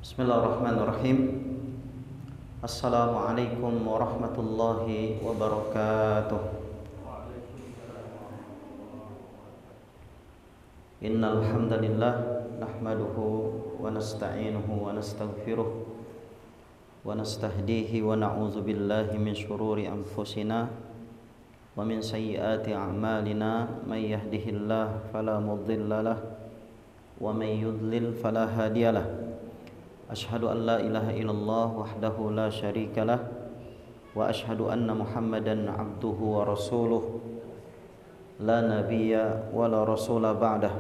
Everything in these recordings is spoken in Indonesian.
Bismillahirrahmanirrahim. Assalamualaikum warahmatullahi wabarakatuh. Innal hamdalillah nahmaduhu wa nasta'inuhu wa nastaghfiruh wa nastahdihi wa na'udzu billahi min shururi anfusina wa min sayyiati a'malina may yahdihillahu fala mudilla lahu wa may yudlil fala hadiyalah. Asyhadu an la ilaha illallah wahdahu la syarikalah wa asyhadu anna Muhammadan abduhu wa rasuluh la nabiyya wa la rasula ba'dah.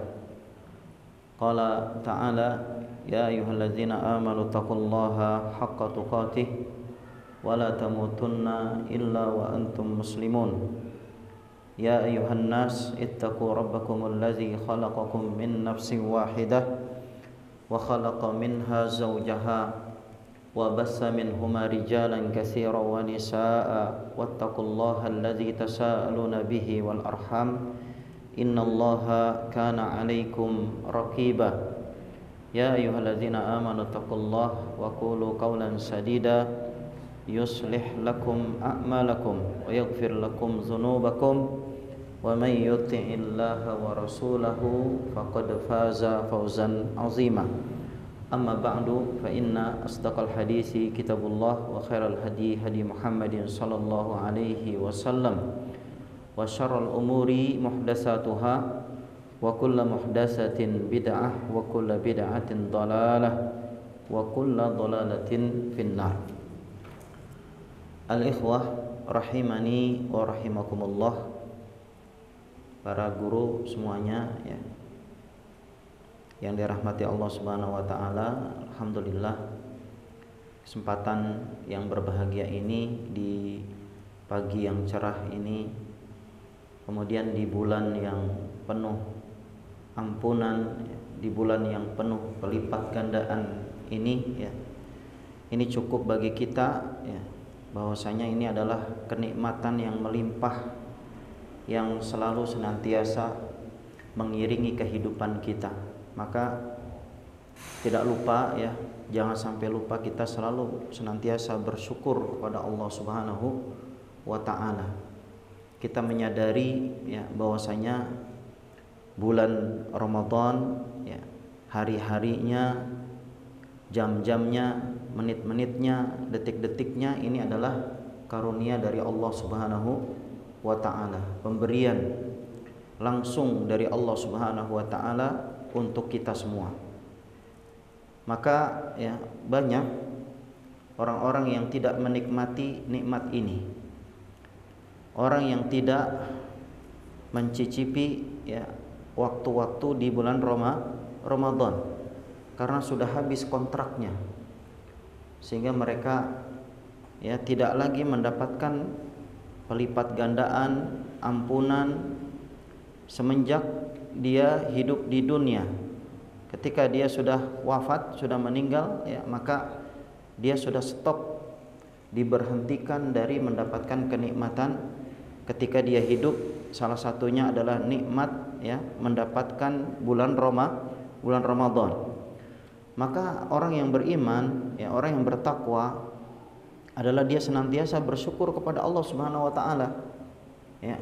Qala ta'ala ya ayyuhalladzina amanu taqullaha haqqa tuqatih wa la tamutunna illa wa antum muslimun. Ya ayyuhan nas ittaqu rabbakumul ladzi khalaqakum min nafsin wahidah wa khalaqa minha zawjaha wa bassa minhuma rijalan katsiran wa nisaa'a wattaqullaha alladzi tasaaluna bihi wal arham innallaha kana 'alaikum raqiba. Ya ayyuhalladzina amanu taqullaha wa qulu qawlan sadida yuslih lakum a'malakum wa yaghfir lakum dzunubakum wa may yuti'illaha wa rasulahu faqad faza fawzan 'azima. Amma ba'du fa inna asdaqal hadisi kitabullah wa khairal hadi hadi Muhammadin sallallahu alaihi wasallam wa syarrul umuri muhdatsatuha wa kullu muhdatsatin bid'ah wa kullu bid'atin dhalalah wa kullu dhalalatin finnar. Al-ikhwah rahimani wa rahimakumullah, para guru semuanya ya, yang dirahmati Allah Subhanahu wa taala. Alhamdulillah, kesempatan yang berbahagia ini di pagi yang cerah ini, kemudian di bulan yang penuh ampunan, di bulan yang penuh pelipat gandaan ini ya, ini cukup bagi kita ya, bahwasanya ini adalah kenikmatan yang melimpah yang selalu senantiasa mengiringi kehidupan kita. Maka tidak lupa ya, jangan sampai lupa kita selalu senantiasa bersyukur kepada Allah Subhanahu wa taala. Kita menyadari ya bahwasanya bulan Ramadan ya, hari-harinya, jam-jamnya, menit-menitnya, detik-detiknya ini adalah karunia dari Allah Subhanahu wa ta'ala, pemberian langsung dari Allah Subhanahu wa ta'ala untuk kita semua. Maka ya, banyak orang-orang yang tidak menikmati nikmat ini, orang yang tidak mencicipi ya waktu-waktu di bulan Ramadan karena sudah habis kontraknya, sehingga mereka ya tidak lagi mendapatkan pelipat gandaan ampunan semenjak dia hidup di dunia. Ketika dia sudah wafat, sudah meninggal ya, maka dia sudah stop, diberhentikan dari mendapatkan kenikmatan ketika dia hidup. Salah satunya adalah nikmat ya, mendapatkan bulan Ramadan. Maka orang yang beriman ya, orang yang bertakwa adalah dia senantiasa bersyukur kepada Allah Subhanahu wa taala ya,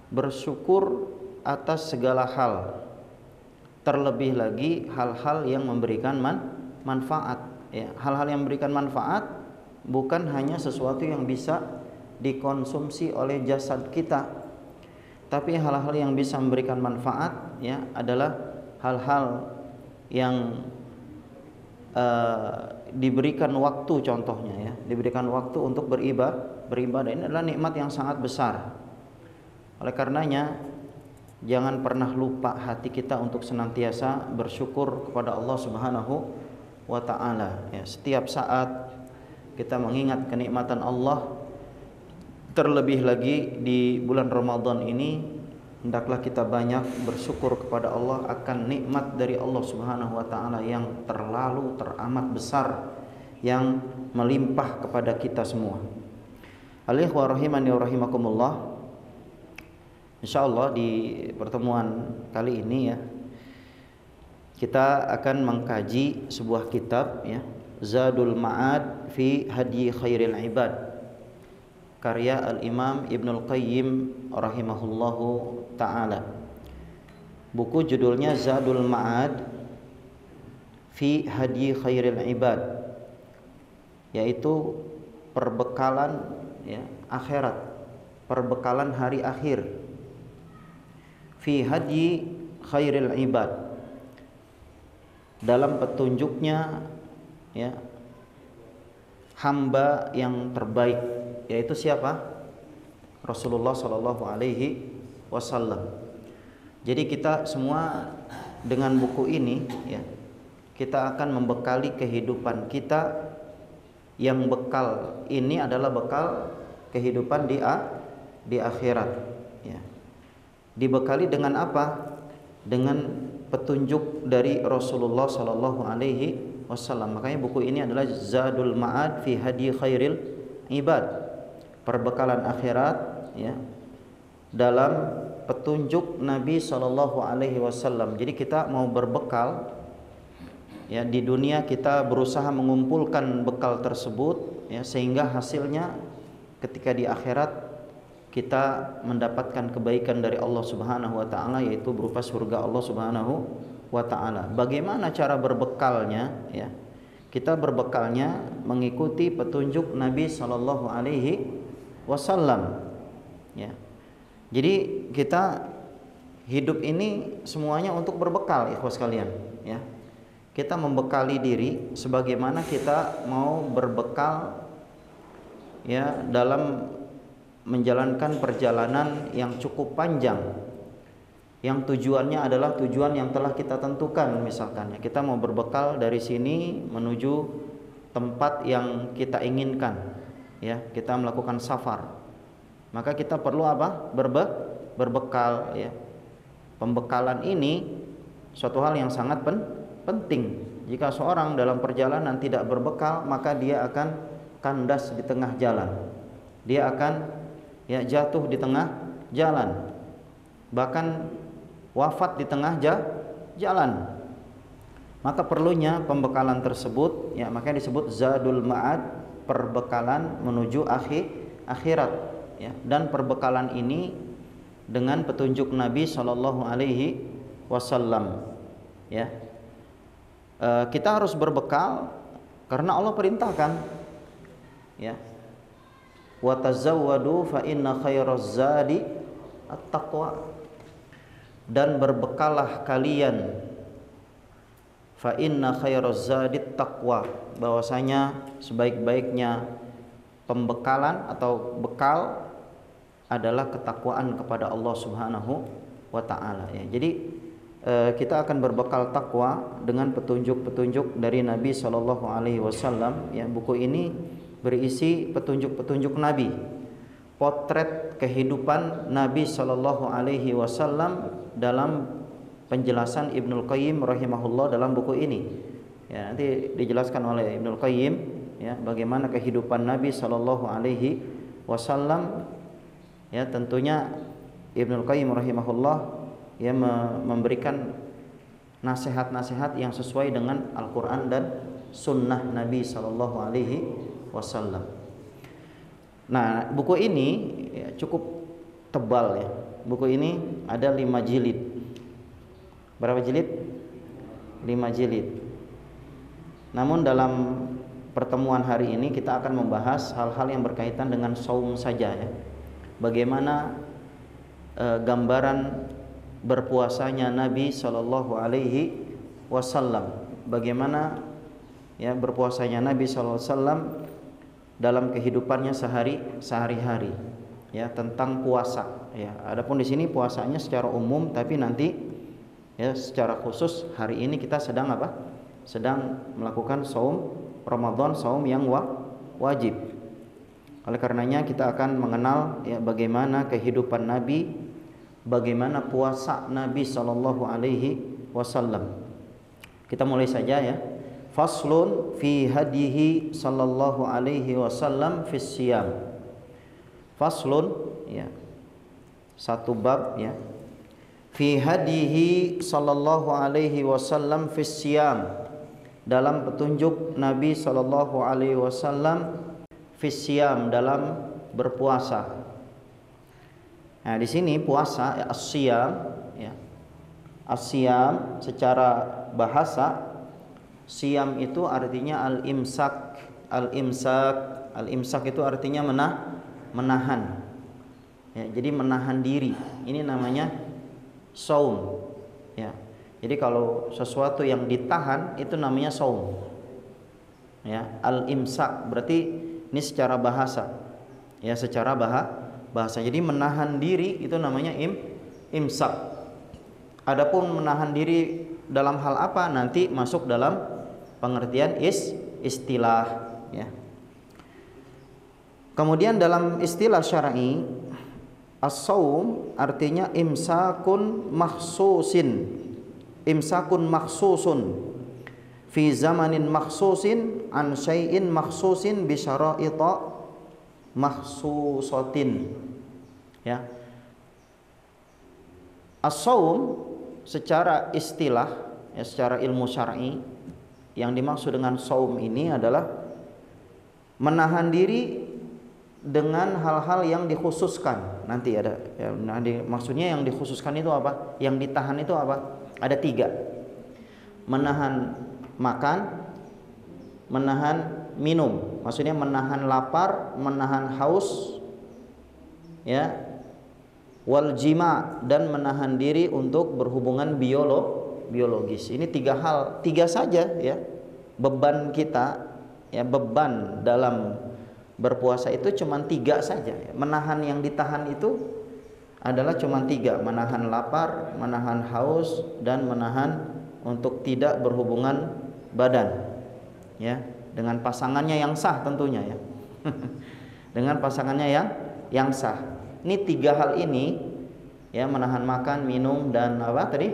bersyukur atas segala hal, terlebih lagi hal-hal yang memberikan manfaat ya. Hal-hal yang memberikan manfaat bukan hanya sesuatu yang bisa dikonsumsi oleh jasad kita, tapi hal-hal yang bisa memberikan manfaat ya adalah hal-hal yang diberikan waktu, contohnya ya, diberikan waktu untuk beribadah. Ini adalah nikmat yang sangat besar. Oleh karenanya jangan pernah lupa hati kita untuk senantiasa bersyukur kepada Allah Subhanahu wa taala ya. Setiap saat kita mengingat kenikmatan Allah, terlebih lagi di bulan Ramadan ini, hendaklah kita banyak bersyukur kepada Allah akan nikmat dari Allah Subhanahu wa taala yang terlalu teramat besar, yang melimpah kepada kita semua. Al-ikhwah rahimani wa rahimakumullah, insyaallah di pertemuan kali ini ya, kita akan mengkaji sebuah kitab ya, Zadul Ma'ad fi Hadyi Khairil Ibad, karya Al-Imam Ibnul Qayyim rahimahullahu ta'ala. Buku judulnya Zadul Ma'ad fi Hadyi Khairil Ibad, yaitu perbekalan ya, akhirat, perbekalan hari akhir. Fi Hadyi Khairil Ibad, dalam petunjuknya ya, hamba yang terbaik, yaitu siapa? Rasulullah Shallallahu Alaihi Wasallam. Jadi kita semua dengan buku ini ya, kita akan membekali kehidupan kita, yang bekal ini adalah bekal kehidupan di akhirat ya. Dibekali dengan apa? Dengan petunjuk dari Rasulullah Sallallahu Alaihi Wasallam. Makanya buku ini adalah Zadul Ma'ad fi Hadyi Khairil Ibad, perbekalan akhirat ya, dalam petunjuk Nabi Sallallahu Alaihi Wasallam. Jadi kita mau berbekal ya, di dunia kita berusaha mengumpulkan bekal tersebut ya, sehingga hasilnya ketika di akhirat kita mendapatkan kebaikan dari Allah Subhanahu wa taala, yaitu berupa surga Allah Subhanahu wa taala. Bagaimana cara berbekalnya ya? Kita berbekalnya mengikuti petunjuk Nabi sallallahu alaihi wasallam ya. Jadi kita hidup ini semuanya untuk berbekal, ikhwas sekalian ya. Kita membekali diri sebagaimana kita mau berbekal ya dalam menjalankan perjalanan yang cukup panjang, yang tujuannya adalah tujuan yang telah kita tentukan. Misalkan ya, kita mau berbekal dari sini menuju tempat yang kita inginkan ya, kita melakukan safar, maka kita perlu apa? Berbekal ya. Pembekalan ini suatu hal yang sangat penting. Jika seorang dalam perjalanan tidak berbekal, maka dia akan kandas di tengah jalan, dia akan ya jatuh di tengah jalan, bahkan wafat di tengah jalan. Maka perlunya pembekalan tersebut ya, makanya disebut Zadul Ma'ad, perbekalan menuju akhirat ya. Dan perbekalan ini dengan petunjuk Nabi Shallallahu Alaihi Wasallam ya. Kita harus berbekal karena Allah perintahkan ya, wa tazawwadu fa inna khairaz zadi at-taqwa, dan berbekallah kalian, fa inna khairaz zadi at-taqwa, bahwasanya sebaik-baiknya pembekalan atau bekal adalah ketakwaan kepada Allah Subhanahu wa taala ya. Jadi kita akan berbekal takwa dengan petunjuk-petunjuk dari Nabi sallallahu alaihi wasallam ya. Buku ini berisi petunjuk-petunjuk Nabi, potret kehidupan Nabi Shallallahu Alaihi Wasallam dalam penjelasan Ibnul Qayyim rahimahullah dalam buku ini. Ya, nanti dijelaskan oleh Ibnul Qayyim ya, bagaimana kehidupan Nabi Shallallahu Alaihi Wasallam. Ya, tentunya Ibnul Qayyim rahimahullah ya memberikan nasihat-nasihat yang sesuai dengan Al-Quran dan Sunnah Nabi Shallallahu Alaihi Wasallam. Nah, buku ini ya, cukup tebal ya. Buku ini ada 5 jilid. Berapa jilid? 5 jilid. Namun dalam pertemuan hari ini kita akan membahas hal-hal yang berkaitan dengan saum saja ya. Bagaimana gambaran berpuasanya Nabi Shallallahu Alaihi Wasallam. Bagaimana ya berpuasanya Nabi Shallallahu Alaihi Wasallam dalam kehidupannya sehari-hari ya, tentang puasa ya. Adapun di sini puasanya secara umum, tapi nanti ya secara khusus hari ini kita sedang apa? Sedang melakukan saum Ramadan, saum yang wajib. Oleh karenanya kita akan mengenal ya bagaimana kehidupan Nabi, bagaimana puasa Nabi Sallallahu Alaihi Wasallam. Kita mulai saja ya. Faslun fi hadihi sallallahu alaihi wasallam fis siyam. Faslun ya, satu bab ya, fi hadihi sallallahu alaihi wasallam fi siyam, dalam petunjuk Nabi sallallahu alaihi wasallam fi siyam, dalam berpuasa. Nah, di sini puasa as-siyam ya. As-siyam secara bahasa, siyam itu artinya al-imsak. Al-imsak itu artinya menahan. Ya, jadi menahan diri. Ini namanya saum. Ya. Jadi kalau sesuatu yang ditahan itu namanya saum. Ya, al-imsak berarti ini secara bahasa. Ya, secara bahasa. Jadi menahan diri itu namanya imsak. Adapun menahan diri dalam hal apa nanti masuk dalam pengertian istilah ya. Kemudian dalam istilah syar'i, as-saum artinya imsakun makhsusun fi zamanin makhsusin an syai'in makhsusin bi syara'ita makhsusatin ya. As-saum secara istilah ya, secara ilmu syar'i, yang dimaksud dengan saum ini adalah menahan diri dengan hal-hal yang dikhususkan. Nanti ada ya, maksudnya yang dikhususkan itu apa? Yang ditahan itu apa? Ada 3. Menahan makan, menahan minum. Maksudnya menahan lapar, menahan haus ya, wal jima, dan menahan diri untuk berhubungan biologis. Ini 3 hal, 3 saja ya. Beban kita ya, beban dalam berpuasa itu cuma 3 saja. Menahan yang ditahan itu adalah cuma 3. Menahan lapar, menahan haus, dan menahan untuk tidak berhubungan badan ya, dengan pasangannya yang sah tentunya ya. Dengan pasangannya yang sah. Ini 3 hal ini ya, menahan makan, minum, dan apa tadi?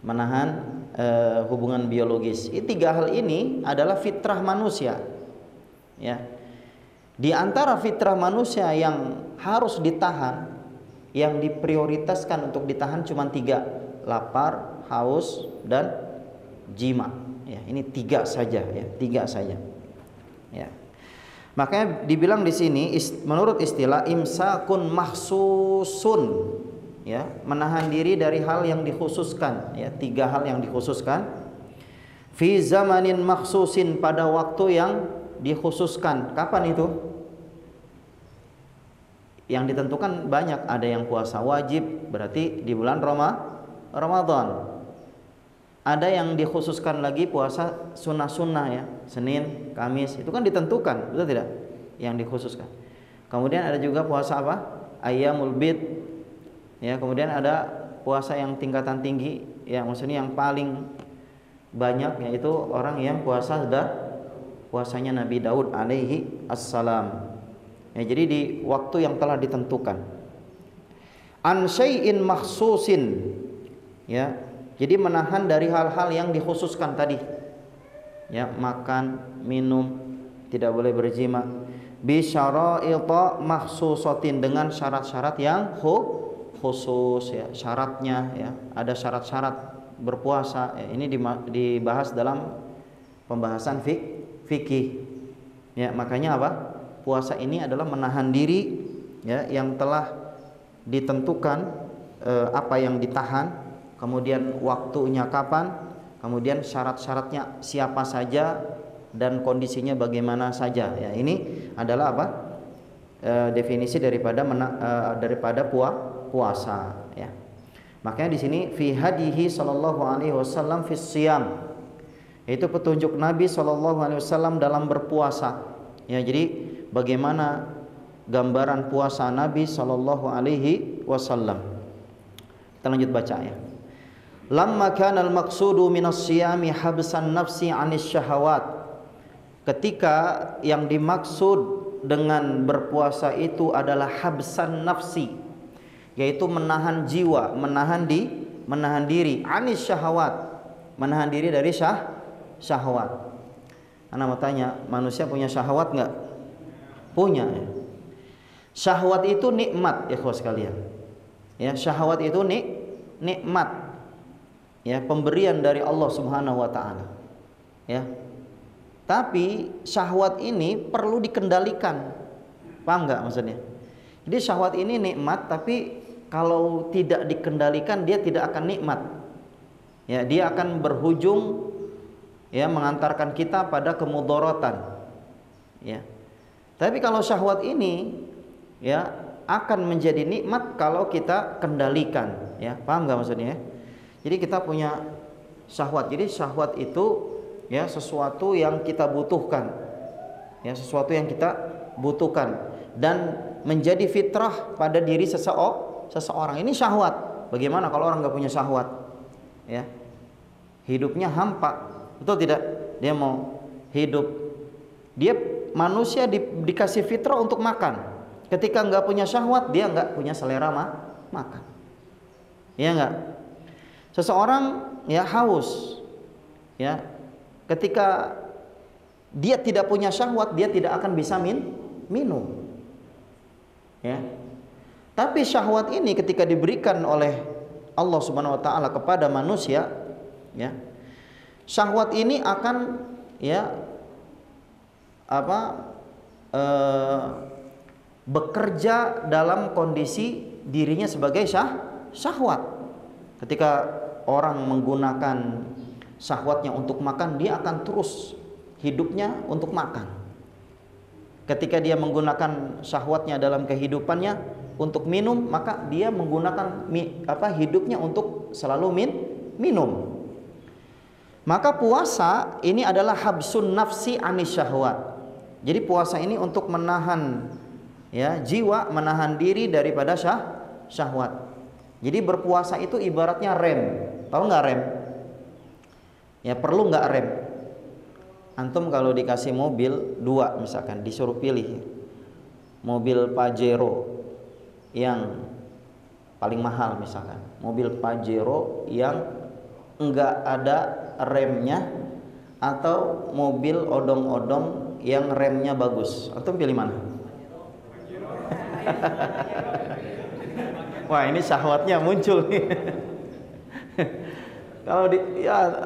Menahan hubungan biologis. Ini 3 hal ini adalah fitrah manusia. Ya. Di antara fitrah manusia yang harus ditahan, yang diprioritaskan untuk ditahan cuma 3: lapar, haus, dan jima. Ya, ini 3 saja ya, 3 saja. Ya. Makanya dibilang di sini menurut istilah imsakun mahsusun ya, menahan diri dari hal yang dikhususkan ya, 3 hal yang dikhususkan fi zamanin makhsusin, pada waktu yang dikhususkan. Kapan itu? Yang ditentukan banyak, ada yang puasa wajib berarti di bulan Ramadan. Ada yang dikhususkan lagi puasa sunnah-sunnah ya, Senin, Kamis, itu kan ditentukan, betul tidak? Yang dikhususkan. Kemudian ada juga puasa apa? Ayyamul bid. Ya, kemudian ada puasa yang tingkatan tinggi, ya maksudnya yang paling banyak yaitu orang yang puasanya Nabi Daud alaihi assalam. Ya, jadi di waktu yang telah ditentukan. An syai'in makhsusin. Ya, jadi menahan dari hal-hal yang dikhususkan tadi. Ya, makan, minum, tidak boleh berjima. Bi syara'ita makhsusatin, dengan syarat-syarat yang khusus ya, syaratnya ya. Ada syarat-syarat berpuasa ya, ini dibahas dalam pembahasan fikih. Ya, makanya apa? Puasa ini adalah menahan diri ya, yang telah ditentukan apa yang ditahan, kemudian waktunya kapan, kemudian syarat-syaratnya siapa saja dan kondisinya bagaimana saja ya. Ini adalah apa? Definisi daripada puasa ya. Makanya di sini fi hadihi sallallahu alaihi wasallam fi siyam, yaitu petunjuk Nabi sallallahu alaihi wasallam dalam berpuasa. Ya, jadi bagaimana gambaran puasa Nabi sallallahu alaihi wasallam. Kita lanjut baca ya. Lamma kana al-maqsudu minas siyami habsan nafsi 'anis syahawat. Ketika yang dimaksud dengan berpuasa itu adalah habsan nafsi, yaitu menahan jiwa, menahan diri, 'anis syahawat, menahan diri dari syahwat. Ana mau tanya, manusia punya syahwat enggak? Punya ya. Syahwat itu nikmat ya ikhwas sekalian. Ya, syahwat itu nikmat. Ya, pemberian dari Allah Subhanahu wa taala. Ya. Tapi syahwat ini perlu dikendalikan. Paham enggak maksudnya? Jadi syahwat ini nikmat, tapi kalau tidak dikendalikan dia tidak akan nikmat. Ya, dia akan berujung ya mengantarkan kita pada kemudaratan. Ya. Tapi kalau syahwat ini ya akan menjadi nikmat kalau kita kendalikan, ya. Paham enggak maksudnya? Jadi kita punya syahwat. Jadi syahwat itu ya sesuatu yang kita butuhkan. Ya, sesuatu yang kita butuhkan dan menjadi fitrah pada diri seseorang. Ini syahwat. Bagaimana kalau orang enggak punya syahwat? Ya. Hidupnya hampa. Betul tidak? Dia mau hidup. Dia manusia dikasih fitrah untuk makan. Ketika enggak punya syahwat, dia enggak punya selera makan. Iya enggak? Seseorang ya haus. Ya. Ketika dia tidak punya syahwat, dia tidak akan bisa minum. Ya. Tapi syahwat ini ketika diberikan oleh Allah Subhanahu wa taala kepada manusia, ya. Syahwat ini akan ya bekerja dalam kondisi dirinya sebagai syahwat. Ketika orang menggunakan syahwatnya untuk makan, dia akan terus hidupnya untuk makan. Ketika dia menggunakan syahwatnya dalam kehidupannya untuk minum, maka dia menggunakan hidupnya untuk selalu minum. Maka puasa ini adalah habsun nafsi anis syahwat. Jadi puasa ini untuk menahan ya jiwa, menahan diri daripada syahwat. Jadi berpuasa itu ibaratnya rem. Tahu nggak rem? Ya, perlu nggak rem? Antum kalau dikasih mobil dua misalkan, disuruh pilih mobil Pajero yang paling mahal misalkan, mobil Pajero yang nggak ada remnya, atau mobil odong-odong yang remnya bagus. Antum pilih mana? Wah, ini syahwatnya muncul nih. Kalau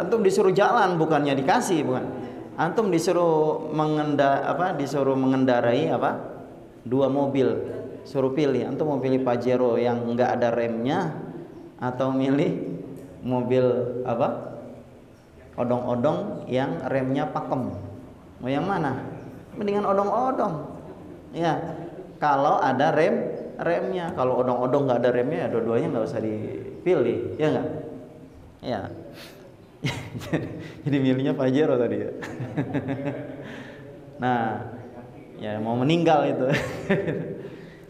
antum disuruh jalan, bukannya dikasih, bukan. Antum disuruh mengendarai dua mobil, suruh pilih. Antum mau pilih Pajero yang enggak ada remnya, atau milih mobil odong-odong yang remnya pakem. Mau yang mana? Mendingan odong-odong. Ya, kalau ada remnya. Kalau odong-odong nggak ada remnya, ya dua-duanya nggak usah dipilih, ya nggak? Ya. Jadi milihnya Pajero tadi ya. Nah, ya mau meninggal itu.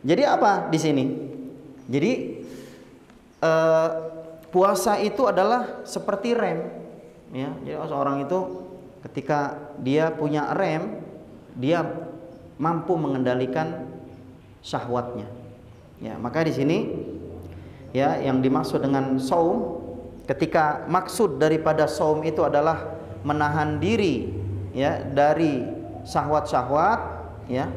Jadi apa di sini? Jadi puasa itu adalah seperti rem, ya. Jadi seorang itu ketika dia punya rem, dia mampu mengendalikan syahwatnya. Ya, maka di sini ya yang dimaksud dengan saum, ketika maksud daripada saum itu adalah menahan diri ya dari syahwat-syahwat, ya.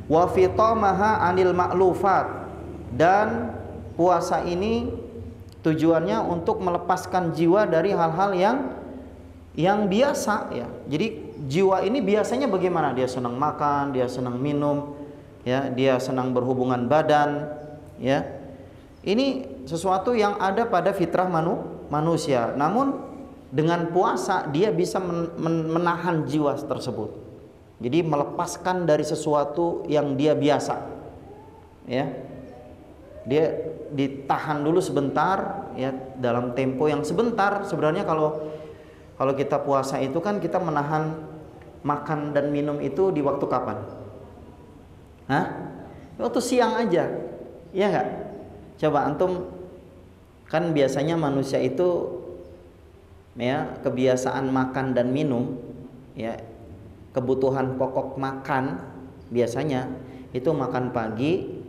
Wa fitamaha anil ma'lufat, dan puasa ini tujuannya untuk melepaskan jiwa dari hal-hal yang biasa, ya. Jadi jiwa ini biasanya bagaimana? Dia senang makan, dia senang minum, ya, dia senang berhubungan badan, ya. Ini sesuatu yang ada pada fitrah manusia. Namun dengan puasa dia bisa menahan jiwa tersebut. Jadi melepaskan dari sesuatu yang dia biasa, ya. Dia ditahan dulu sebentar, ya, dalam tempo yang sebentar. Sebenarnya kalau kita puasa itu kan kita menahan makan dan minum itu di waktu kapan? Hah? Waktu siang aja, ya nggak? Coba antum, kan biasanya manusia itu ya kebiasaan makan dan minum, ya, kebutuhan pokok makan biasanya itu makan pagi,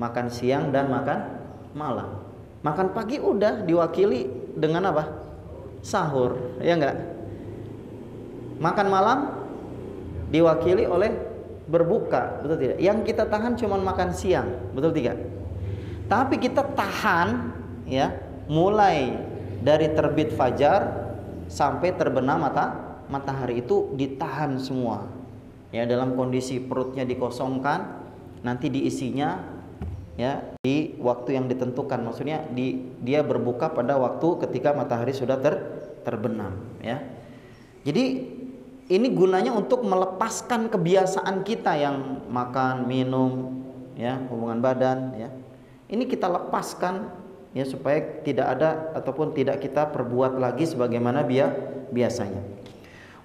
makan siang, dan makan malam. Makan pagi udah diwakili dengan apa? Sahur, ya enggak? Makan malam diwakili oleh berbuka, betul tidak? Yang kita tahan cuma makan siang, betul tidak? Tapi kita tahan ya, mulai dari terbit fajar sampai terbenam matahari itu ditahan semua. Ya, dalam kondisi perutnya dikosongkan, nanti diisinya ya di waktu yang ditentukan. Maksudnya dia berbuka pada waktu ketika matahari sudah terbenam ya. Jadi ini gunanya untuk melepaskan kebiasaan kita yang makan, minum, ya, hubungan badan ya. Ini kita lepaskan ya, supaya tidak ada ataupun tidak kita perbuat lagi sebagaimana biasanya.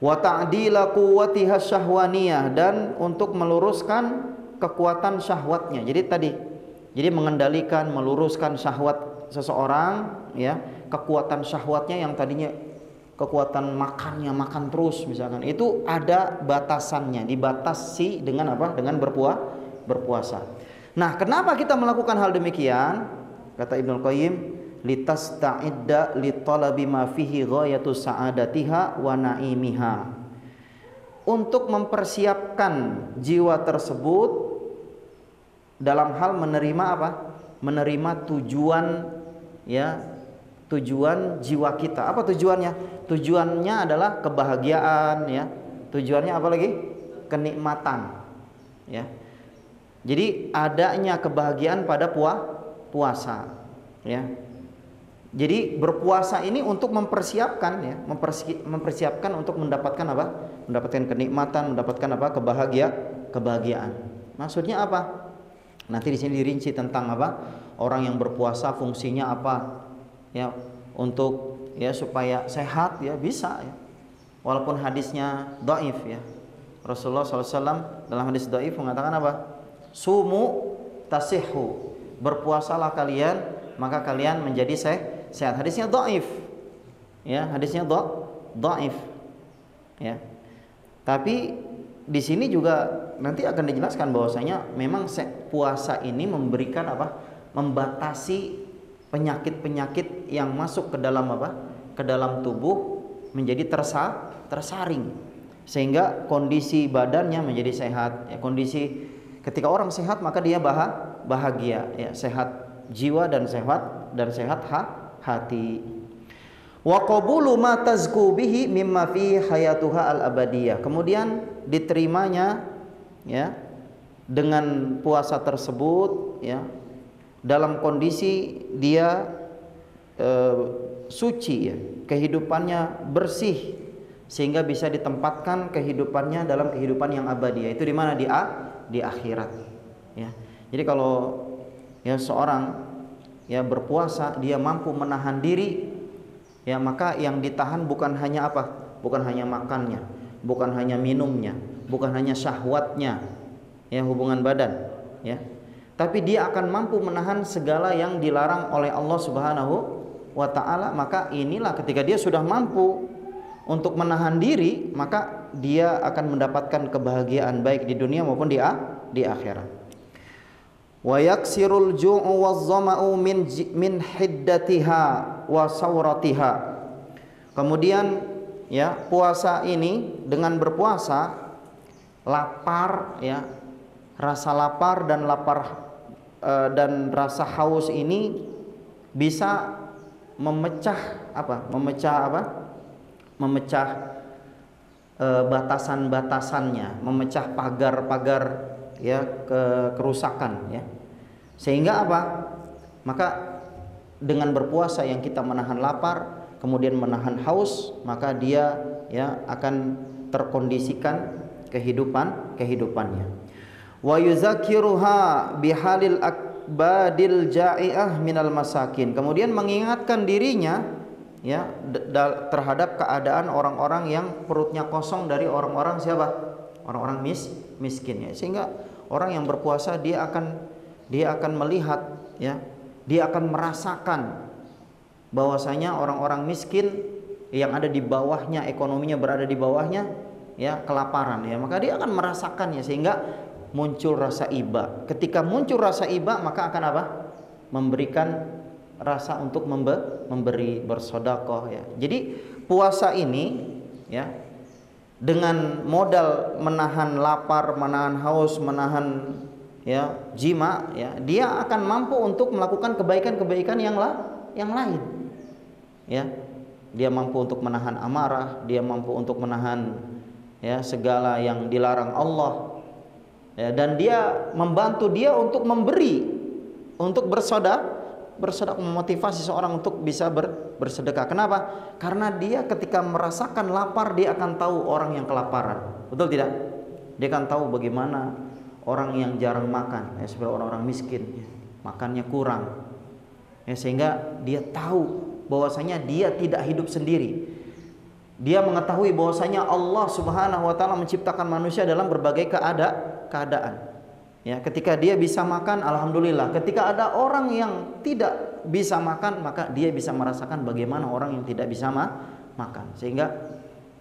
Wa ta'dila quwwatiha syahwaniyah, dan untuk meluruskan kekuatan syahwatnya. Jadi mengendalikan, meluruskan syahwat seseorang ya, kekuatan syahwatnya yang tadinya kekuatan makannya makan terus misalkan, itu ada batasannya, dibatasi dengan apa? Dengan berpuasa. Nah, kenapa kita melakukan hal demikian? Kata Ibnu Qayyim, litasta'idda li talabi ma fihi ghayatu sa'adatiha wa na'imiha. Untuk mempersiapkan jiwa tersebut dalam hal menerima apa? Menerima tujuan ya, tujuan jiwa kita. Apa tujuannya? Tujuannya adalah kebahagiaan ya. Tujuannya apa lagi? Kenikmatan ya. Jadi adanya kebahagiaan pada puasa ya. Jadi berpuasa ini untuk mempersiapkan ya, mempersiapkan untuk mendapatkan apa? Mendapatkan kenikmatan, mendapatkan apa? Kebahagiaan. Maksudnya apa? Nanti di sini dirinci tentang apa? Orang yang berpuasa fungsinya apa? Ya, untuk ya supaya sehat ya, bisa ya. Walaupun hadisnya dhaif ya. Rasulullah SAW dalam hadis dhaif mengatakan apa? Sumu tasihhu, berpuasalah kalian maka kalian menjadi sehat. Hadisnya dhaif ya, hadisnya dhaif ya. Tapi di sini juga nanti akan dijelaskan bahwasanya memang puasa ini memberikan apa? Membatasi penyakit-penyakit yang masuk ke dalam apa? Ke dalam tubuh menjadi tersaring, sehingga kondisi badannya menjadi sehat ya. Kondisi ketika orang sehat maka dia bahagia ya, sehat jiwa dan sehat hati. Wa qabulu ma tazku bihi mimma fi hayatuha al-abadiyah. Kemudian diterimanya ya dengan puasa tersebut ya, dalam kondisi dia suci ya, kehidupannya bersih, sehingga bisa ditempatkan kehidupannya dalam kehidupan yang abadi. Itu di mana? Di akhirat ya. Jadi kalau ya seorang ya berpuasa, dia mampu menahan diri ya, maka yang ditahan bukan hanya apa? Bukan hanya makannya, bukan hanya minumnya, bukan hanya syahwatnya ya, hubungan badan ya, tapi dia akan mampu menahan segala yang dilarang oleh Allah Subhanahu wa ta'ala. Maka inilah ketika dia sudah mampu untuk menahan diri, maka dia akan mendapatkan kebahagiaan baik di dunia maupun di akhirat. Wa yaksirul ju'u waz-zama'u min hiddatiha wa sawratiha. Kemudian ya, puasa ini, dengan berpuasa lapar ya, rasa lapar dan rasa haus ini bisa memecah batasan-batasannya, memecah pagar-pagar ya, kerusakan ya. Sehingga apa? Maka dengan berpuasa yang kita menahan lapar, kemudian menahan haus, maka dia ya akan terkondisikan kehidupannya. Wa yuzakiruha bihalil akbadil ja'iah minal masakin. Kemudian mengingatkan dirinya ya terhadap keadaan orang-orang yang perutnya kosong dari orang-orang siapa? Orang-orang miskin ya. Sehingga orang yang berpuasa dia akan melihat ya, dia akan merasakan bahwasanya orang-orang miskin yang ada di bawahnya, ekonominya berada di bawahnya ya, kelaparan ya, maka dia akan merasakannya, sehingga muncul rasa iba. Ketika muncul rasa iba, maka akan apa? Memberikan rasa untuk memberi, bersedekah ya. Jadi puasa ini ya, dengan modal menahan lapar, menahan haus, menahan ya jima, ya dia akan mampu untuk melakukan kebaikan-kebaikan yang lain. Ya, dia mampu untuk menahan amarah, dia mampu untuk menahan ya segala yang dilarang Allah. Ya, dan dia membantu dia untuk memberi, untuk bersedekah, memotivasi seorang untuk bisa bersedekah. Kenapa? Karena dia ketika merasakan lapar, dia akan tahu orang yang kelaparan. Betul tidak? Dia akan tahu bagaimana orang yang jarang makan, ya, seperti orang-orang miskin, ya, makannya kurang, ya, sehingga dia tahu bahwasanya dia tidak hidup sendiri. Dia mengetahui bahwasanya Allah Subhanahu wa taala menciptakan manusia dalam berbagai keadaan. Ya, ketika dia bisa makan, alhamdulillah. Ketika ada orang yang tidak bisa makan, maka dia bisa merasakan bagaimana orang yang tidak bisa makan. Sehingga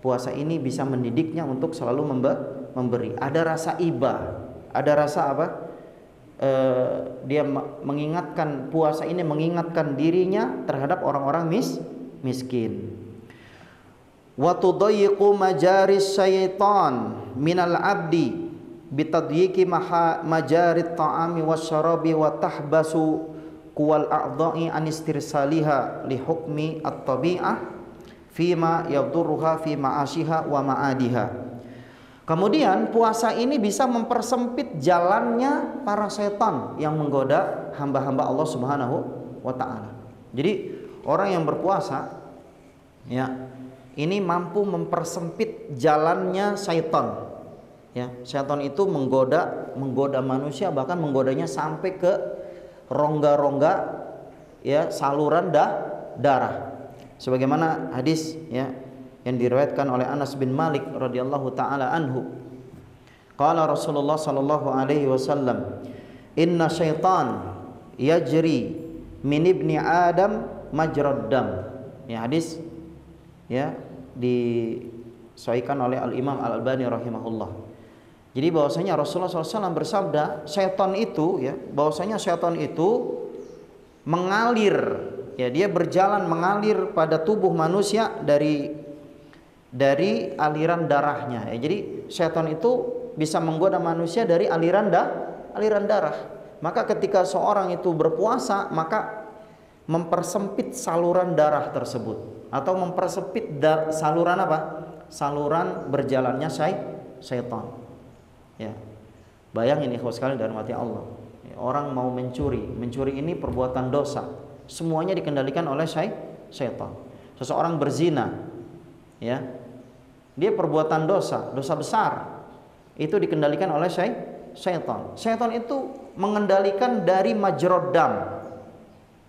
puasa ini bisa mendidiknya untuk selalu memberi. Ada rasa iba, ada rasa apa? Dia mengingatkan, puasa ini mengingatkan dirinya terhadap orang-orang miskin. Wa tudayyiqu majaris syaitan minal abdi bitadyiqi majarit ta'ami wasyarabi wa tahbasu kuwal a'dha'i an istirsaliha li hukmi at-tabi'ah fima yadurruha fi ma'ashiha wa ma'adiha. Kemudian puasa ini bisa mempersempit jalannya para setan yang menggoda hamba-hamba Allah Subhanahu wa taala. Jadi orang yang berpuasa, ya, ini mampu mempersempit jalannya syaitan. Ya, syaitan itu menggoda manusia, bahkan menggodanya sampai ke rongga-rongga, ya, saluran darah. Sebagaimana hadis, ya, yang diriwayatkan oleh Anas bin Malik radhiyallahu taala anhu. Qala Rasulullah sallallahu alaihi wasallam, "Inna syaitan yajri min ibni Adam majrad dam." Ya, hadis, ya, disahihkan oleh Al-Imam Al-Albani rahimahullah. Jadi bahwasanya Rasulullah SAW bersabda, syaitan itu, ya, bahwasanya syaitan itu mengalir, ya, dia berjalan mengalir pada tubuh manusia dari aliran darahnya. Ya, jadi syaitan itu bisa menggoda manusia dari aliran darah. Maka ketika seorang itu berpuasa, maka mempersempit saluran darah tersebut, atau mempersempit saluran apa? Saluran berjalannya syaitan. Ya, bayangin ikhwas sekalian dalam hati Allah. Ya, orang mau mencuri ini perbuatan dosa, semuanya dikendalikan oleh syaitan. Seseorang berzina, ya, dia perbuatan dosa besar, itu dikendalikan oleh syaitan. Syaitan itu mengendalikan dari majrad dam,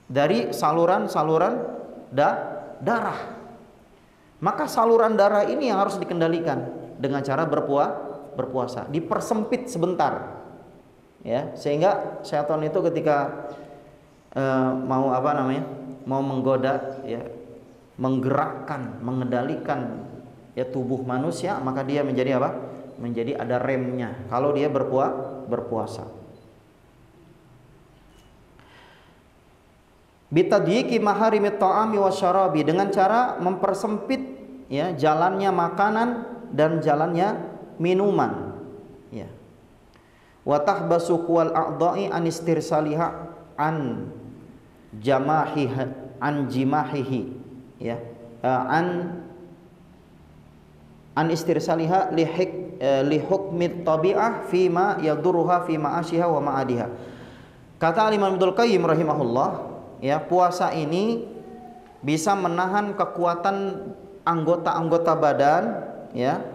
dari saluran-saluran darah. Maka saluran darah ini yang harus dikendalikan dengan cara berpuasa, dipersempit sebentar, ya, sehingga syaitan itu ketika mau menggoda, ya, menggerakkan, mengendalikan, ya, tubuh manusia, maka dia menjadi apa? Menjadi ada remnya kalau dia berpuasa. Bitadyiqi maharimit ta'ami wasyarabi, dengan cara mempersempit, ya, jalannya makanan dan jalannya minuman, ya. Wa tahbasu wal a'dha'i an istirsaliha an jimahihi, ya, an istirsaliha li hukmi tabi'ah fima yadurruha fi ma'ashiha wa ma'adiha. Kata Imam Ibnu Qayyim rahimahullah, ya, puasa ini bisa menahan kekuatan anggota-anggota badan, ya,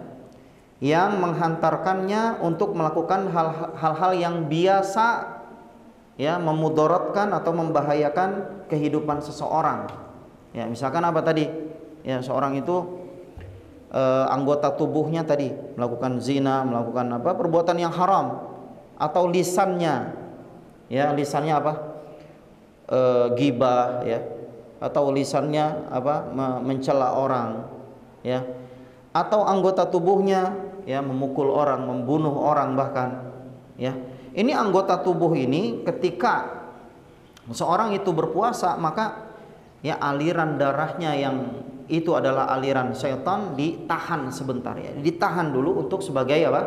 yang menghantarkannya untuk melakukan hal-hal yang biasa, ya, memudaratkan atau membahayakan kehidupan seseorang. Ya, misalkan apa tadi? Ya, seorang itu anggota tubuhnya tadi melakukan zina, melakukan apa? Perbuatan yang haram, atau lisannya, ya, lisannya apa? Ghibah, ya, atau lisannya apa? Mencela orang, ya. Atau anggota tubuhnya, ya, memukul orang, membunuh orang bahkan, ya. Ini anggota tubuh ini ketika seorang itu berpuasa, maka, ya, aliran darahnya yang itu adalah aliran syaitan ditahan sebentar, ya. Ditahan dulu untuk sebagai apa?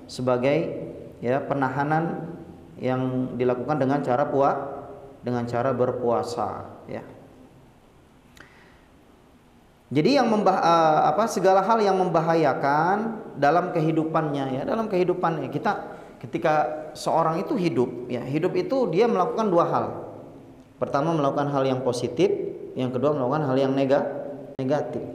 Sebagai, ya, penahanan yang dilakukan dengan cara berpuasa, ya. Jadi yang segala hal yang membahayakan dalam kehidupannya, ya, dalam kehidupannya kita, ketika seorang itu hidup, ya, hidup itu dia melakukan dua hal. Pertama, melakukan hal yang positif, yang kedua melakukan hal yang negatif.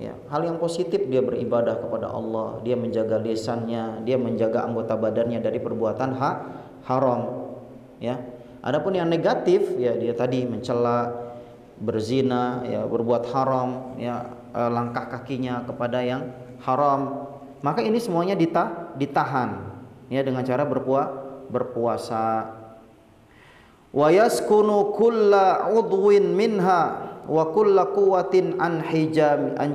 Ya, hal yang positif dia beribadah kepada Allah, dia menjaga lisannya, dia menjaga anggota badannya dari perbuatan haram, ya. Adapun yang negatif, ya, dia tadi mencela, berzina, ya, berbuat haram, ya, langkah kakinya kepada yang haram, maka ini semuanya ditahan, ya, dengan cara berpuasa. Wa yaskunu kulla udwin minha wa kulla quwwatin an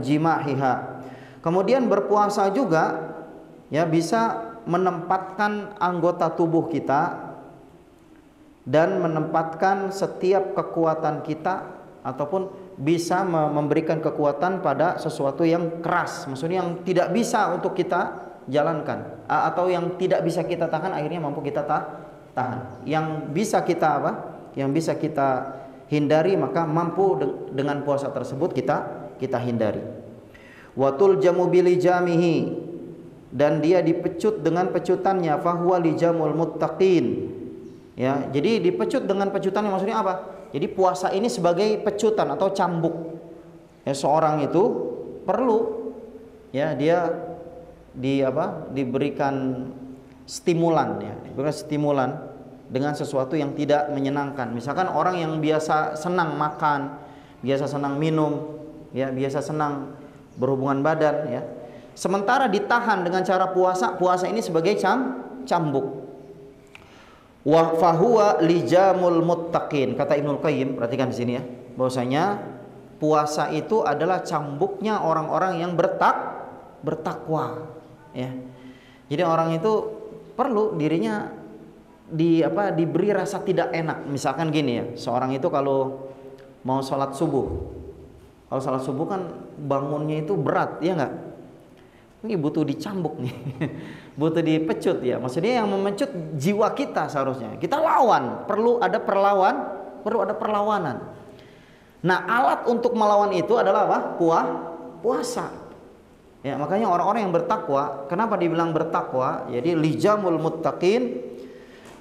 jimahiha. Kemudian berpuasa juga, ya, bisa menempatkan anggota tubuh kita dan menempatkan setiap kekuatan kita, ataupun bisa memberikan kekuatan pada sesuatu yang keras, maksudnya yang tidak bisa untuk kita jalankan, atau yang tidak bisa kita tahan akhirnya mampu kita tahan. Yang bisa kita Yang bisa kita hindari, maka mampu dengan puasa tersebut kita hindari. Watul jamu bilijamihi, dan dia dipecut dengan pecutannya, fahuwa lijamul muttaqin. Ya, jadi dipecut dengan pecutannya maksudnya apa? Jadi puasa ini sebagai pecutan atau cambuk. Ya, seorang itu perlu, ya, dia diberikan stimulan, ya, diberikan stimulan dengan sesuatu yang tidak menyenangkan. Misalkan orang yang biasa senang makan, biasa senang minum, ya, biasa senang berhubungan badan, ya. Sementara ditahan dengan cara puasa ini sebagai cambuk. Wa fahuwa lijamul muttaqin, kata Ibnul Qayyim, perhatikan di sini, ya, bahwasanya puasa itu adalah cambuknya orang-orang yang bertakwa, ya. Jadi orang itu perlu dirinya diberi rasa tidak enak. Misalkan gini, ya, seorang itu kalau mau sholat subuh, kan bangunnya itu berat, ya enggak? Ini butuh dicambuk nih, butuh dipecut, ya. Maksudnya yang memecut jiwa kita seharusnya. Kita lawan, perlu ada perlawanan. Nah, alat untuk melawan itu adalah apa? Puasa. Ya, makanya orang-orang yang bertakwa, kenapa dibilang bertakwa? Jadi lijamul muttaqin,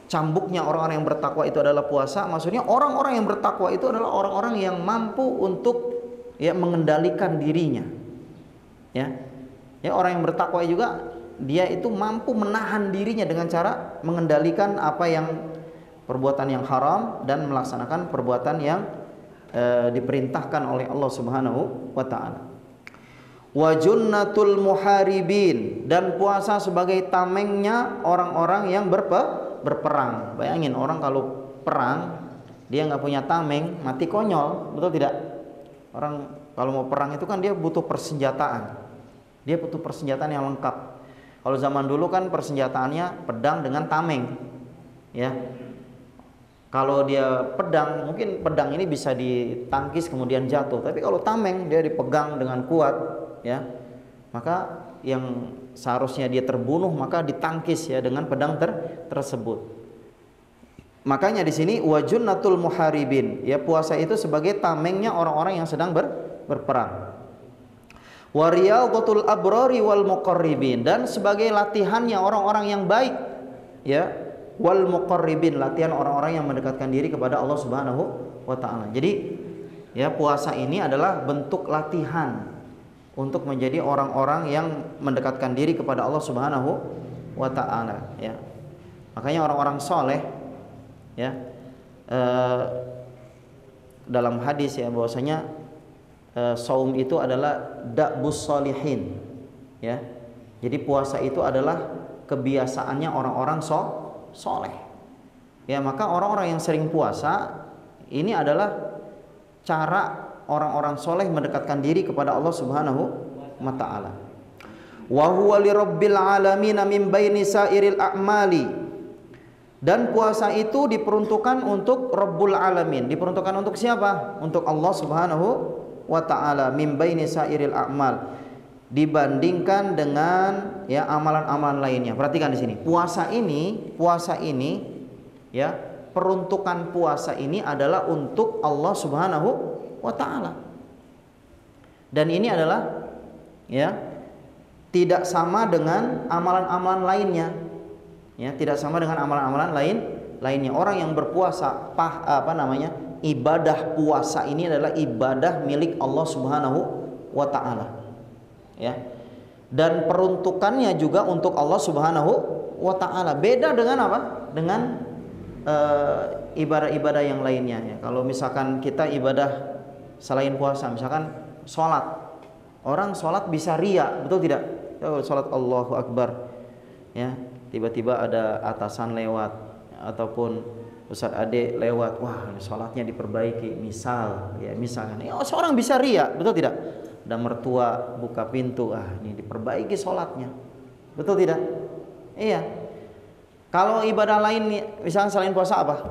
cambuknya orang-orang yang bertakwa itu adalah puasa. Maksudnya orang-orang yang bertakwa itu adalah orang-orang yang mampu untuk, ya, mengendalikan dirinya. Ya, orang yang bertakwa juga dia itu mampu menahan dirinya dengan cara mengendalikan perbuatan yang haram dan melaksanakan perbuatan yang diperintahkan oleh Allah Subhanahu wa taala. Wa junnatul muharibin, dan puasa sebagai tamengnya orang-orang yang berperang. Bayangin, orang kalau perang dia nggak punya tameng, mati konyol, betul tidak? Orang kalau mau perang itu kan dia butuh persenjataan. Dia butuh persenjataan yang lengkap. Kalau zaman dulu kan persenjataannya pedang dengan tameng, ya. Kalau dia pedang, mungkin pedang ini bisa ditangkis kemudian jatuh. Tapi kalau tameng dia dipegang dengan kuat, ya. Maka yang seharusnya dia terbunuh maka ditangkis, ya, dengan pedang tersebut. Makanya di sini wajunnatul muharibin, ya, puasa itu sebagai tamengnya orang-orang yang sedang berperang. Wa riyadhatul abrari wal muqarribin, dan sebagai latihannya orang-orang yang baik, ya, wal muqarribin, latihan orang-orang yang mendekatkan diri kepada Allah Subhanahu wa taala. Jadi, ya, puasa ini adalah bentuk latihan untuk menjadi orang-orang yang mendekatkan diri kepada Allah Subhanahu wa taala, ya. Makanya orang-orang soleh, ya, dalam hadis, ya, bahwasanya saum itu adalah da'bus sholihin, ya. Jadi puasa itu adalah kebiasaannya orang-orang soleh, ya. Maka orang-orang yang sering puasa ini adalah cara orang-orang soleh mendekatkan diri kepada Allah Subhanahu wa ta'ala. Wa huwa lirabbil alamin min baini sairil a'mali, dan puasa itu diperuntukkan untuk Rabbul Alamin. Diperuntukkan untuk siapa? Untuk Allah Subhanahu wa ta'ala, min baini sairil a'mal, dibandingkan dengan, ya, amalan-amalan lainnya. Perhatikan di sini, puasa ini ya, peruntukan puasa ini adalah untuk Allah Subhanahu wa taala. Dan ini adalah, ya, tidak sama dengan amalan-amalan lainnya. Ya, tidak sama dengan amalan-amalan lainnya. Orang yang berpuasa, ibadah puasa ini adalah ibadah milik Allah Subhanahu wa taala. Ya. Dan peruntukannya juga untuk Allah Subhanahu wa taala. Beda dengan apa? Dengan ibadah-ibadah yang lainnya, ya. Kalau misalkan kita ibadah selain puasa, misalkan sholat, orang sholat bisa riya, betul tidak? Sholat Allahu Akbar, ya, tiba-tiba ada atasan lewat ataupun Ustaz Ade lewat, wah sholatnya diperbaiki, misalkan, seorang bisa riya, betul tidak? Ada mertua buka pintu, ini diperbaiki sholatnya, betul tidak? Iya. Kalau ibadah lain, misalnya selain puasa apa?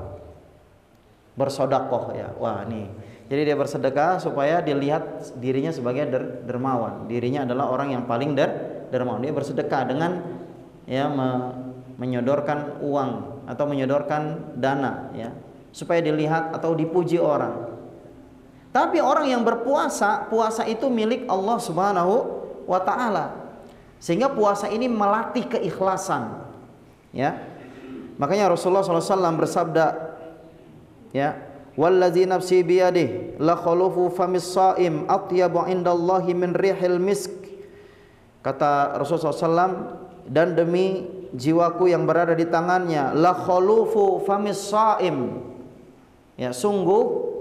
Bersedekah, ya. Wah, nih. Jadi dia bersedekah supaya dilihat dirinya sebagai dermawan. Dirinya adalah orang yang paling dermawan. Dia bersedekah dengan, ya, menyodorkan uang atau menyodorkan dana, ya, supaya dilihat atau dipuji orang. Tapi orang yang berpuasa, puasa itu milik Allah Subhanahu wa taala. Sehingga puasa ini melatih keikhlasan, ya. Makanya Rasulullah SAW bersabda, ya, wallazi nafsi biyadihi la khulufu famis shaim atyabu indallahi min rihil misk. Kata Rasulullah SAW, dan demi jiwaku yang berada di tangannya, la khulufu famis shaim, ya, sungguh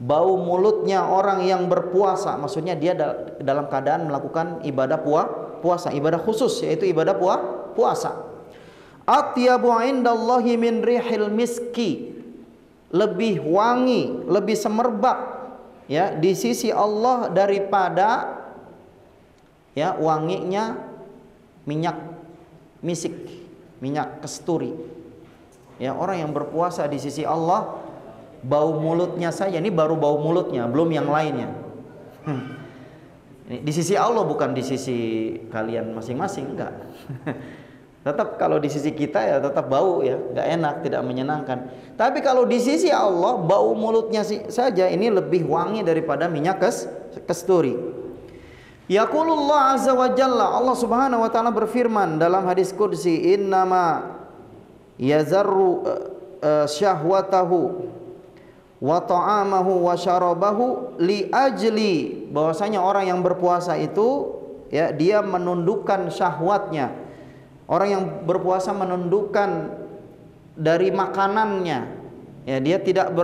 bau mulutnya orang yang berpuasa, maksudnya dia dalam keadaan melakukan ibadah puasa, ibadah khusus, yaitu ibadah puasa. Atyabu indallahi min rihil miski, lebih wangi, lebih semerbak, ya, di sisi Allah daripada, ya, wanginya minyak misik, minyak kasturi. Ya, orang yang berpuasa di sisi Allah, bau mulutnya saja, ini baru bau mulutnya, belum yang lainnya. Di sisi Allah, bukan di sisi kalian masing-masing, enggak. Tetap kalau di sisi kita, ya, tetap bau, ya, enggak enak, tidak menyenangkan. Tapi kalau di sisi Allah, bau mulutnya saja ini lebih wangi daripada minyak kasturi. Yaqulullah azza wa jalla, Allah Subhanahu wa taala berfirman dalam hadis qudsi, innama yazarru syahwatahu wa ta'amahu wa syarabahu li ajli, bahwasanya orang yang berpuasa itu, ya, dia menundukkan syahwatnya. Orang yang berpuasa menundukkan dari makanannya, ya, dia tidak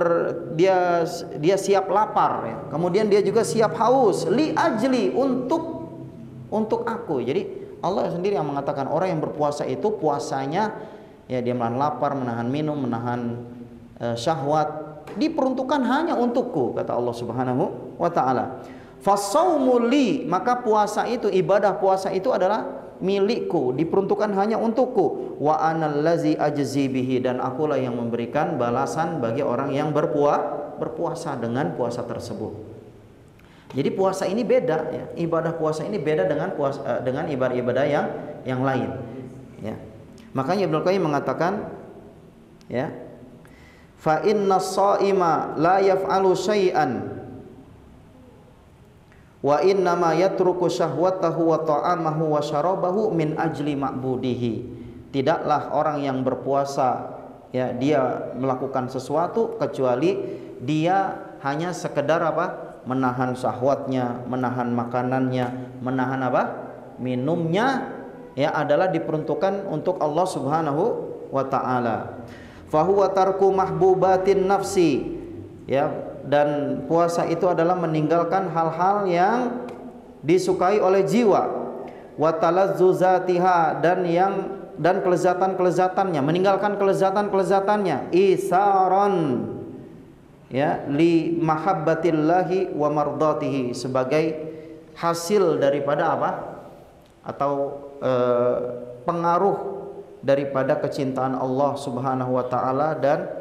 dia siap lapar, ya. Kemudian dia juga siap haus, li ajli, untuk aku. Jadi Allah sendiri yang mengatakan orang yang berpuasa itu puasanya, ya, dia menahan lapar, menahan minum, menahan syahwat, diperuntukkan hanya untukku, kata Allah Subhanahu wa taala. Fasaumu li, maka puasa itu, ibadah puasa itu adalah milikku, diperuntukkan hanya untukku. Wa anal lazi ajzi bihi, dan akulah yang memberikan balasan bagi orang yang berpuasa dengan puasa tersebut. Jadi puasa ini beda, ya. Ibadah puasa ini beda dengan ibadah-ibadah yang lain, ya. Makanya Ibnu Qayyim mengatakan, ya, fa inna shaima la yaf'alu syai'an wa innama yatruku syahwatahu wa ta'amahu wa syarabahu min ajli ma'budihi. Tidaklah orang yang berpuasa, ya, dia melakukan sesuatu kecuali dia hanya sekedar apa? Menahan syahwatnya, menahan makanannya, menahan apa? Minumnya, ya, adalah diperuntukkan untuk Allah Subhanahu wa taala. Fa huwa tarku mahbubatin nafsi, ya. Dan puasa itu adalah meninggalkan hal-hal yang disukai oleh jiwa, wa talazzuzatiha, dan kelezatan-kelezatannya, meninggalkan kelezatan-kelezatannya, isaron, ya, li mahabbatillahi wa mardatihi, sebagai hasil daripada apa? Atau pengaruh daripada kecintaan Allah Subhanahu wa taala dan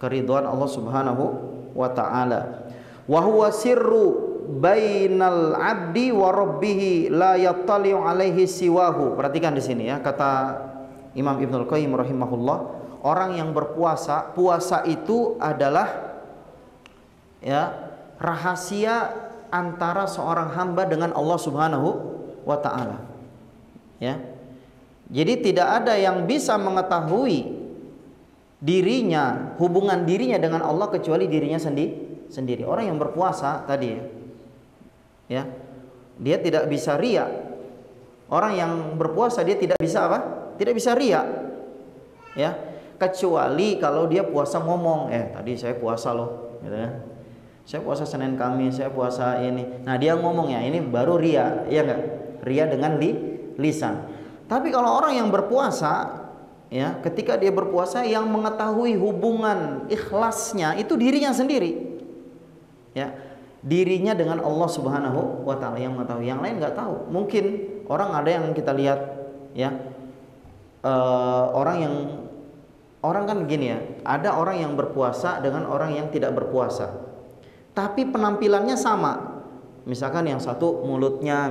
keridhaan Allah Subhanahu wa ta'ala. Wa huwa sirru bainal 'abdi wa rabbih la yattali'u alaihi siwahu. Perhatikan di sini, ya, kata Imam Ibnu Qayyim rahimahullah, orang yang berpuasa, puasa itu adalah ya rahasia antara seorang hamba dengan Allah Subhanahu wa taala. Ya. Jadi tidak ada yang bisa mengetahui dirinya, hubungan dirinya dengan Allah kecuali dirinya sendiri. Orang yang berpuasa tadi ya, dia tidak bisa riya. Orang yang berpuasa dia tidak bisa apa? Tidak bisa riya. Ya, kecuali kalau dia puasa ngomong, tadi saya puasa loh, gitu kan. Saya puasa Senin Kamis, saya puasa ini. Nah, dia ngomong ya, ini baru riya, ya enggak? Riya dengan lisan. Tapi kalau orang yang berpuasa, ya, ketika dia berpuasa yang mengetahui hubungan ikhlasnya itu dirinya sendiri. Ya, dirinya dengan Allah Subhanahu wa taala yang mengetahui, yang lain nggak tahu. Mungkin orang ada yang kita lihat ya, orang kan gini ya, ada orang yang berpuasa dengan orang yang tidak berpuasa. Tapi penampilannya sama. Misalkan yang satu mulutnya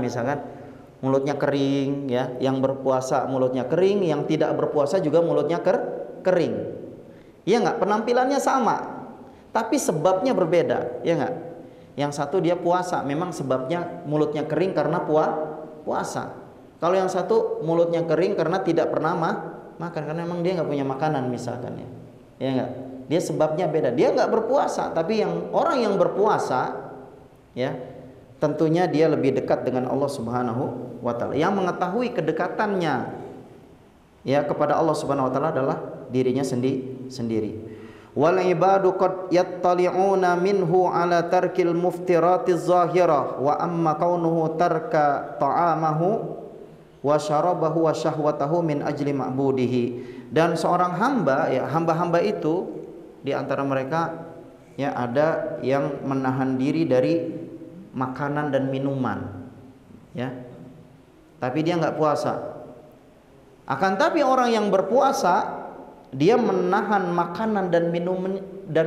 mulutnya kering ya, yang berpuasa mulutnya kering, yang tidak berpuasa juga mulutnya kering. Iya enggak? Penampilannya sama. Tapi sebabnya berbeda, ya enggak? Yang satu dia puasa, memang sebabnya mulutnya kering karena puasa. Kalau yang satu mulutnya kering karena tidak pernah makan, karena memang dia nggak punya makanan misalkan ya. Ya enggak? Dia sebabnya beda. Dia nggak berpuasa, tapi yang orang yang berpuasa ya, tentunya dia lebih dekat dengan Allah Subhanahu wa taala. Yang mengetahui kedekatannya ya kepada Allah Subhanahu wa taala adalah dirinya sendiri. Wal ibadu qad yattali'una minhu ala tarkil muftiratiz zahirah wa amma kaunuhu tarka ta'amahu wa syarabahu wa syahwatahu min ajli ma'budihi. Dan seorang hamba ya, hamba-hamba itu di antara mereka ya ada yang menahan diri dari makanan dan minuman ya, tapi dia nggak puasa. Akan tapi orang yang berpuasa dia menahan makanan dan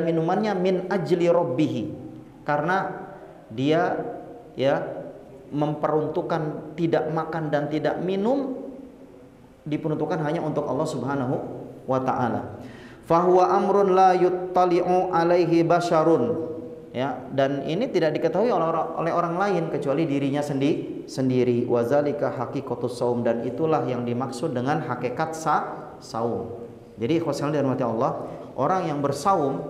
minumannya min ajli rabbihi, karena dia ya memperuntukkan tidak makan dan tidak minum diperuntukkan hanya untuk Allah Subhanahu wa taala. Fahuwa amrun la yuttali'u alaihi basyarun ya, dan ini tidak diketahui oleh orang lain kecuali dirinya sendiri. Wazalika haqiqatus saum, dan itulah yang dimaksud dengan hakikat saum. Jadi khosyal dirahmati Allah, orang yang bersaum,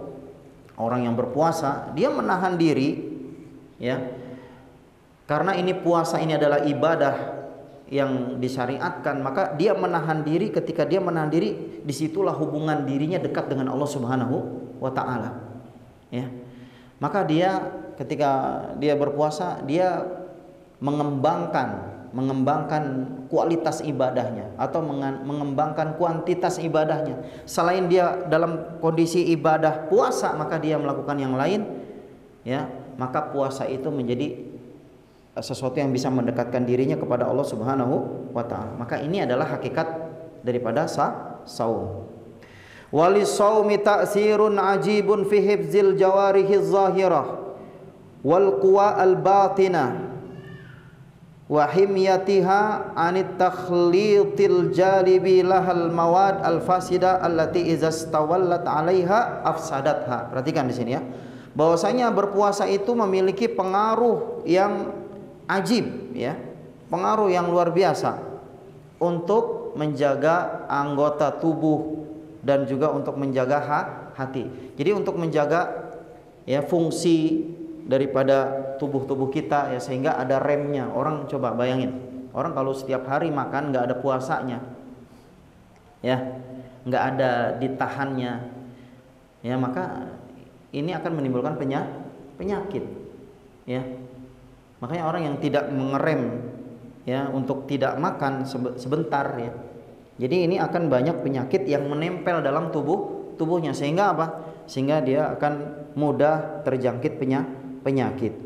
orang yang berpuasa, dia menahan diri ya, karena ini puasa ini adalah ibadah yang disyariatkan, maka dia menahan diri. Ketika dia menahan diri, disitulah hubungan dirinya dekat dengan Allah Subhanahu wa taala ya. Maka dia ketika dia berpuasa, dia mengembangkan kualitas ibadahnya atau mengembangkan kuantitas ibadahnya. Selain dia dalam kondisi ibadah puasa, maka dia melakukan yang lain ya, maka puasa itu menjadi sesuatu yang bisa mendekatkan dirinya kepada Allah Subhanahu wa taala. Maka ini adalah hakikat daripada saum. Walis saumi ta'sirun ajibun fi hifzil jawarihiz zahirah wal quwa al batinah wa himyatiha anit takhlitil jalibi lahal mawad al fasida allati idza stawallat 'alaiha afsadatha. Perhatikan di sini ya, bahwasanya berpuasa itu memiliki pengaruh yang ajib ya, pengaruh yang luar biasa untuk menjaga anggota tubuh dan juga untuk menjaga hati. Jadi untuk menjaga ya fungsi daripada tubuh kita ya, sehingga ada remnya. Orang coba bayangin, orang kalau setiap hari makan nggak ada puasanya ya, nggak ada ditahannya ya, maka ini akan menimbulkan penyakit ya. Makanya orang yang tidak mengerem ya untuk tidak makan sebentar ya, jadi ini akan banyak penyakit yang menempel dalam tubuhnya, sehingga apa? Sehingga dia akan mudah terjangkit penyakit.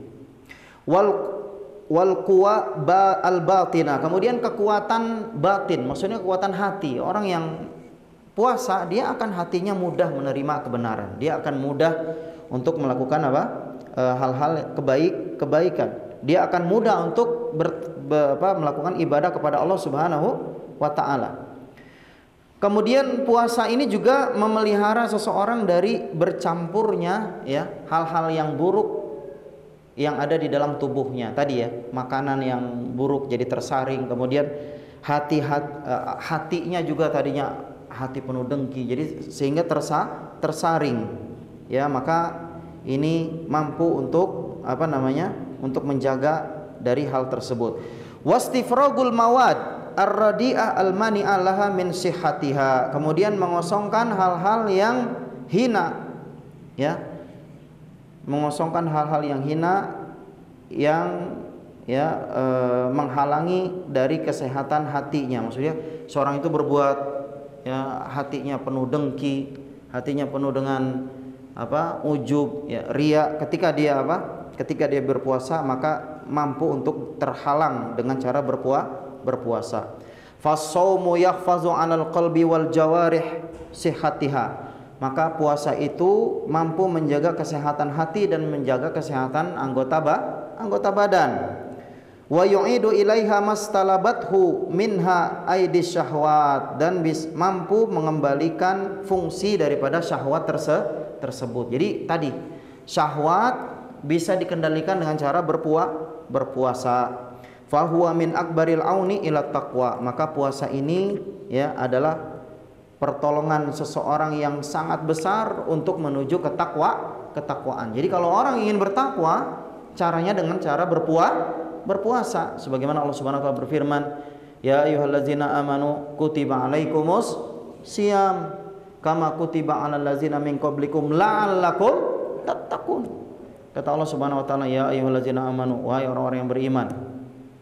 Wal quwa al batina, kemudian kekuatan batin, maksudnya kekuatan hati. Orang yang puasa dia akan hatinya mudah menerima kebenaran, dia akan mudah untuk melakukan apa? Hal-hal kebaikan. Dia akan mudah untuk melakukan ibadah kepada Allah Subhanahu wa taala. Kemudian puasa ini juga memelihara seseorang dari bercampurnya ya hal-hal yang buruk yang ada di dalam tubuhnya tadi ya, makanan yang buruk jadi tersaring, kemudian hatinya juga tadinya hati penuh dengki jadi sehingga tersaring ya, maka ini mampu untuk untuk menjaga dari hal tersebut. Wastifragul mawad ar-radi'ah al-mani'ah laha min sihhatiha, kemudian mengosongkan hal-hal yang hina ya, mengosongkan hal-hal yang hina yang menghalangi dari kesehatan hatinya. Maksudnya seorang itu berbuat ya hatinya penuh dengki, hatinya penuh dengan ujub ya, riya, ketika dia berpuasa maka mampu untuk terhalang dengan cara berpuasa. Fas-shaumu yahfazu 'alal qalbi wal jawarih sihhatiha, maka puasa itu mampu menjaga kesehatan hati dan menjaga kesehatan anggota badan. Wa yu'idu ilaiha mastalabathu minha aidis syahwat, dan mampu mengembalikan fungsi daripada syahwat tersebut. Jadi tadi syahwat bisa dikendalikan dengan cara berpuasa. Fahuwa min akbaril auni ila taqwa, maka puasa ini ya adalah pertolongan seseorang yang sangat besar untuk menuju ketakwaan. Jadi kalau orang ingin bertakwa, caranya dengan cara berpuasa. Sebagaimana Allah Subhanahu wa taala berfirman, ya ayyuhallazina amanu kutiba alaikumus shiyam kama kutiba alal ladzina min qablikum la'allakum tattaqun. Kata Allah Subhanahu wa taala, ya ayyuhallazina amanu, wahai orang-orang yang beriman,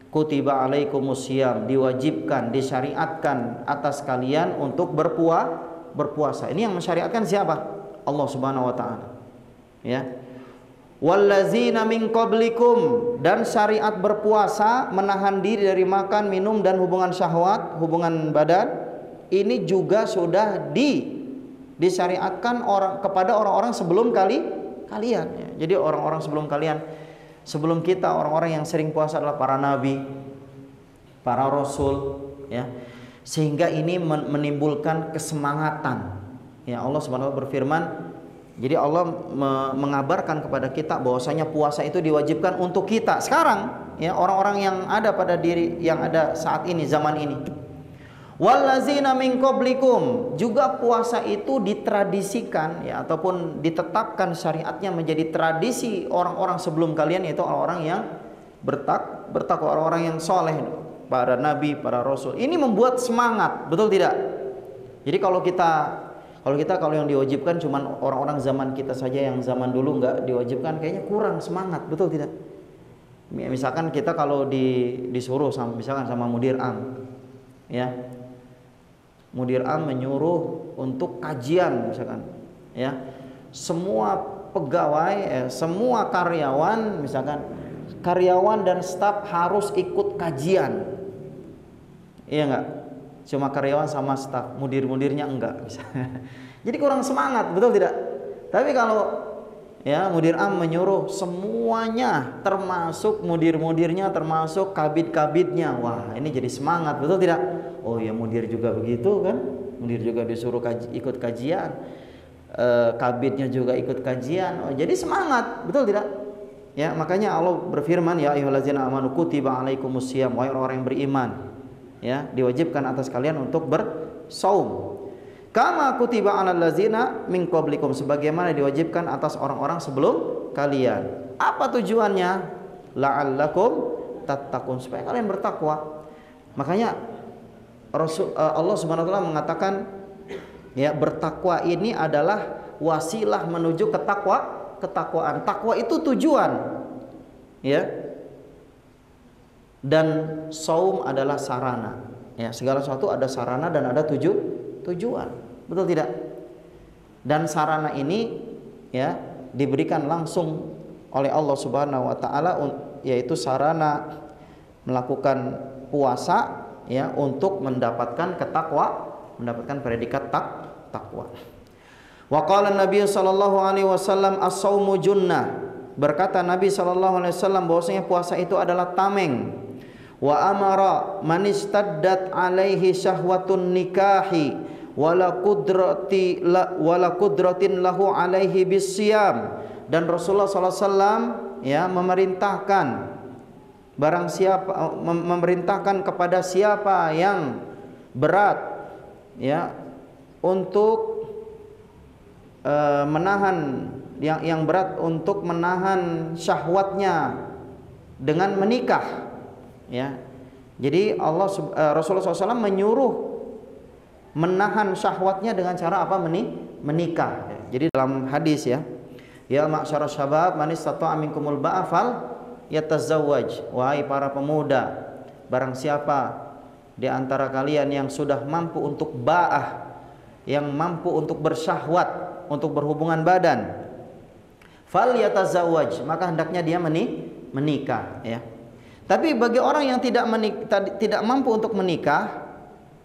kutiba alaikumus shiyam, diwajibkan, disyariatkan atas kalian untuk berpuasa. Ini yang mensyariatkan siapa? Allah Subhanahu wa taala. Ya. Wallazina min qablikum, dan syariat berpuasa, menahan diri dari makan, minum dan hubungan syahwat, hubungan badan, ini juga sudah disyariatkan kepada orang-orang sebelum kalian ya. Jadi orang-orang sebelum kalian, sebelum kita, orang-orang yang sering puasa adalah para nabi, para rasul ya. Sehingga ini menimbulkan kesemangatan. Ya, Allah Subhanahu wa taala berfirman, jadi Allah mengabarkan kepada kita bahwasanya puasa itu diwajibkan untuk kita sekarang ya, orang-orang yang ada pada diri yang ada saat ini, zaman ini. Wallazina min qablikum, juga puasa itu ditradisikan ya, ataupun ditetapkan syariatnya menjadi tradisi orang-orang sebelum kalian, yaitu orang-orang yang bertakwa, orang-orang yang soleh, para nabi, para rasul. Ini membuat semangat, betul tidak? Jadi kalau yang diwajibkan cuman orang-orang zaman kita saja, yang zaman dulu nggak diwajibkan, kayaknya kurang semangat, betul tidak? Misalkan kita kalau disuruh sama mudir am ya, mudir am menyuruh untuk kajian misalkan ya, semua pegawai semua karyawan, misalkan karyawan dan staf harus ikut kajian, iya enggak? Cuma karyawan sama staf, mudir-mudirnya enggak misalnya. Jadi kurang semangat, betul tidak? Tapi kalau ya mudir am menyuruh semuanya, termasuk mudir-mudirnya, termasuk kabid-kabidnya, wah ini jadi semangat, betul tidak? Oh ya, mudir juga begitu kan, mudir juga disuruh ikut kajian, kabidnya juga ikut kajian, oh jadi semangat, betul tidak? Ya, makanya Allah berfirman, ya ayyuhallazina amanu kutiba alaikumus shiyam, wahai orang yang beriman ya, diwajibkan atas kalian untuk bersaum, kama kutiba alal ladzina min qablikum, sebagaimana diwajibkan atas orang-orang sebelum kalian. Apa tujuannya? La'allakum tattaqun, supaya kalian bertakwa. Makanya Allah Subhanahu wa taala mengatakan ya, bertakwa ini adalah wasilah menuju ketakwaan. Takwa itu tujuan ya, dan saum adalah sarana ya. Segala sesuatu ada sarana dan ada tujuan, betul tidak? Dan sarana ini ya diberikan langsung oleh Allah Subhanahu wa taala, yaitu sarana melakukan puasa ya, untuk mendapatkan mendapatkan predikat takwa. Wa qala Nabi sallallahu alaihi wasallam as-saumu junnah, berkata Nabi sallallahu alaihi wasallam bahwasanya puasa itu adalah tameng. Wa amara man istaddat alaihi syahwatun nikahi wala qudratin lahu alaihi bisyam. Dan Rasulullah sallallahu alaihi wasallam ya memerintahkan kepada siapa yang berat ya untuk menahan yang berat untuk menahan syahwatnya dengan menikah ya. Jadi Rasulullah SAW menyuruh menahan syahwatnya dengan cara apa? Menikah. Jadi dalam hadis ya, ya ma'syarasy syabab man istata'a minkumul ba'a fal yatazawwaj. Wahai para pemuda, barang siapa di antara kalian yang sudah mampu untuk ba'ah, yang mampu untuk bersyahwat, untuk berhubungan badan, fal yatazawwaj, maka hendaknya dia menikah ya. Tapi bagi orang yang tidak mampu untuk menikah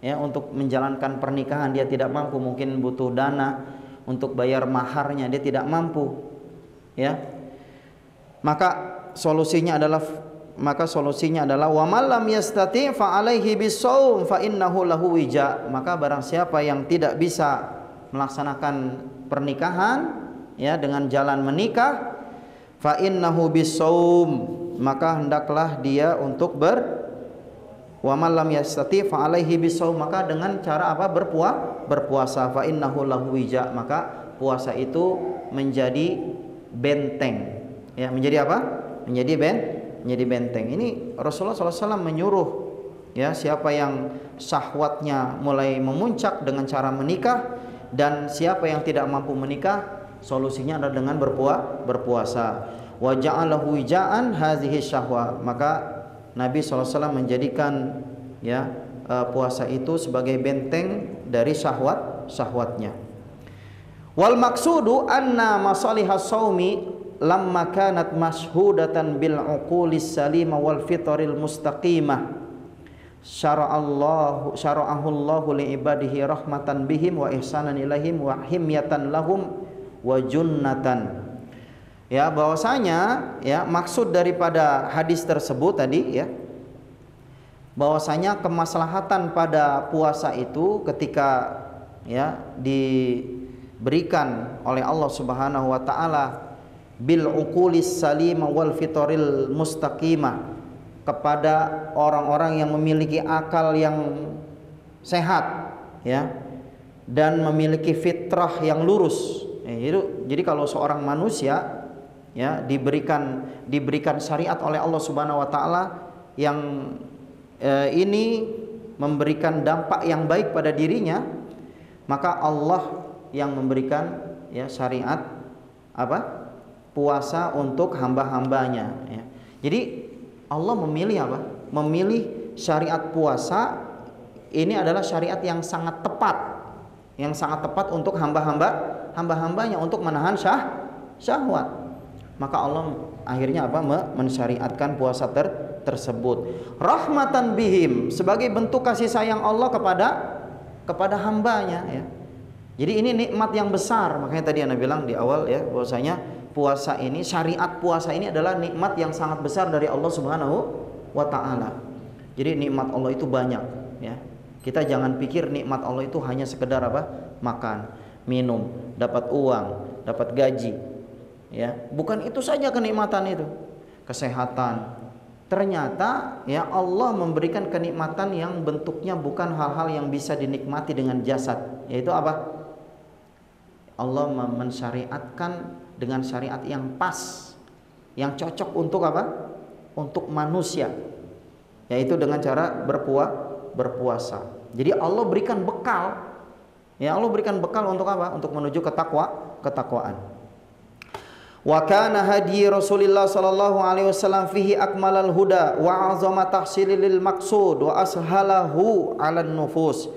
ya, untuk menjalankan pernikahan dia tidak mampu, mungkin butuh dana untuk bayar maharnya, dia tidak mampu ya, maka solusinya adalah wa man lam yastati fa alaihi bisawm fa innahu lahu wija. Maka barang siapa yang tidak bisa melaksanakan pernikahan ya dengan jalan menikah, fa innahu bisawm, maka hendaklah dia untuk wa man lam yastati fa alaihi bisawm, maka dengan cara apa? Berpuasa. Fa innahu lahu wija, maka puasa itu menjadi benteng ya. Menjadi apa? Menjadi benteng. Ini Rasulullah SAW menyuruh ya, siapa yang syahwatnya mulai memuncak dengan cara menikah, dan siapa yang tidak mampu menikah, solusinya adalah dengan berpuasa. Wa ja'alahu wija'an hadhihi syahwa, maka Nabi SAW menjadikan ya puasa itu sebagai benteng dari syahwatnya. Wal maksudu anna masalihas shaumi lamma kanat mashhudatan bil uqulis salimah wal fitril mustaqimah syara'ahu Allahu li ibadihi rahmatan bihim wa ihsanan ilaihim wa himyatan lahum wa junnatan. Ya, bahwasanya ya maksud daripada hadis tersebut tadi ya, bahwasanya kemaslahatan pada puasa itu ketika ya diberikan oleh Allah Subhanahu wa taala bil uqulis salimah wal fitril mustaqimah, kepada orang-orang yang memiliki akal yang sehat ya, dan memiliki fitrah yang lurus. Jadi kalau seorang manusia ya diberikan syariat oleh Allah Subhanahu wa taala yang ini memberikan dampak yang baik pada dirinya, maka Allah yang memberikan ya syariat apa? Puasa untuk hamba-hambanya ya. Jadi Allah memilih apa? Memilih syariat puasa ini adalah syariat yang sangat tepat, untuk hamba-hambanya untuk menahan syahwat. Maka Allah akhirnya apa? Mensyariatkan puasa tersebut. Rahmatan bihim, sebagai bentuk kasih sayang Allah kepada hambanya ya. Jadi ini nikmat yang besar. Makanya tadi Anda bilang di awal ya, bahwasanya puasa ini, syariat puasa ini adalah nikmat yang sangat besar dari Allah Subhanahu wa taala. Jadi nikmat Allah itu banyak ya. Kita jangan pikir nikmat Allah itu hanya sekedar apa? Makan, minum, dapat uang, dapat gaji. Ya, bukan itu saja kenikmatan itu. Kesehatan. Ternyata ya Allah memberikan kenikmatan yang bentuknya bukan hal-hal yang bisa dinikmati dengan jasad. Yaitu apa? Allah mensyariatkan dengan syariat yang pas, yang cocok untuk apa? Untuk manusia. Yaitu dengan cara berpuasa. Jadi Allah berikan bekal. Ya, Allah berikan bekal untuk apa? Untuk menuju ketakwaan. Wa kana hadi Rasulillah sallallahu alaihi wasallam fihi akmalal huda wa azama tahsilil maqsud wa ashalahu 'alan nufus.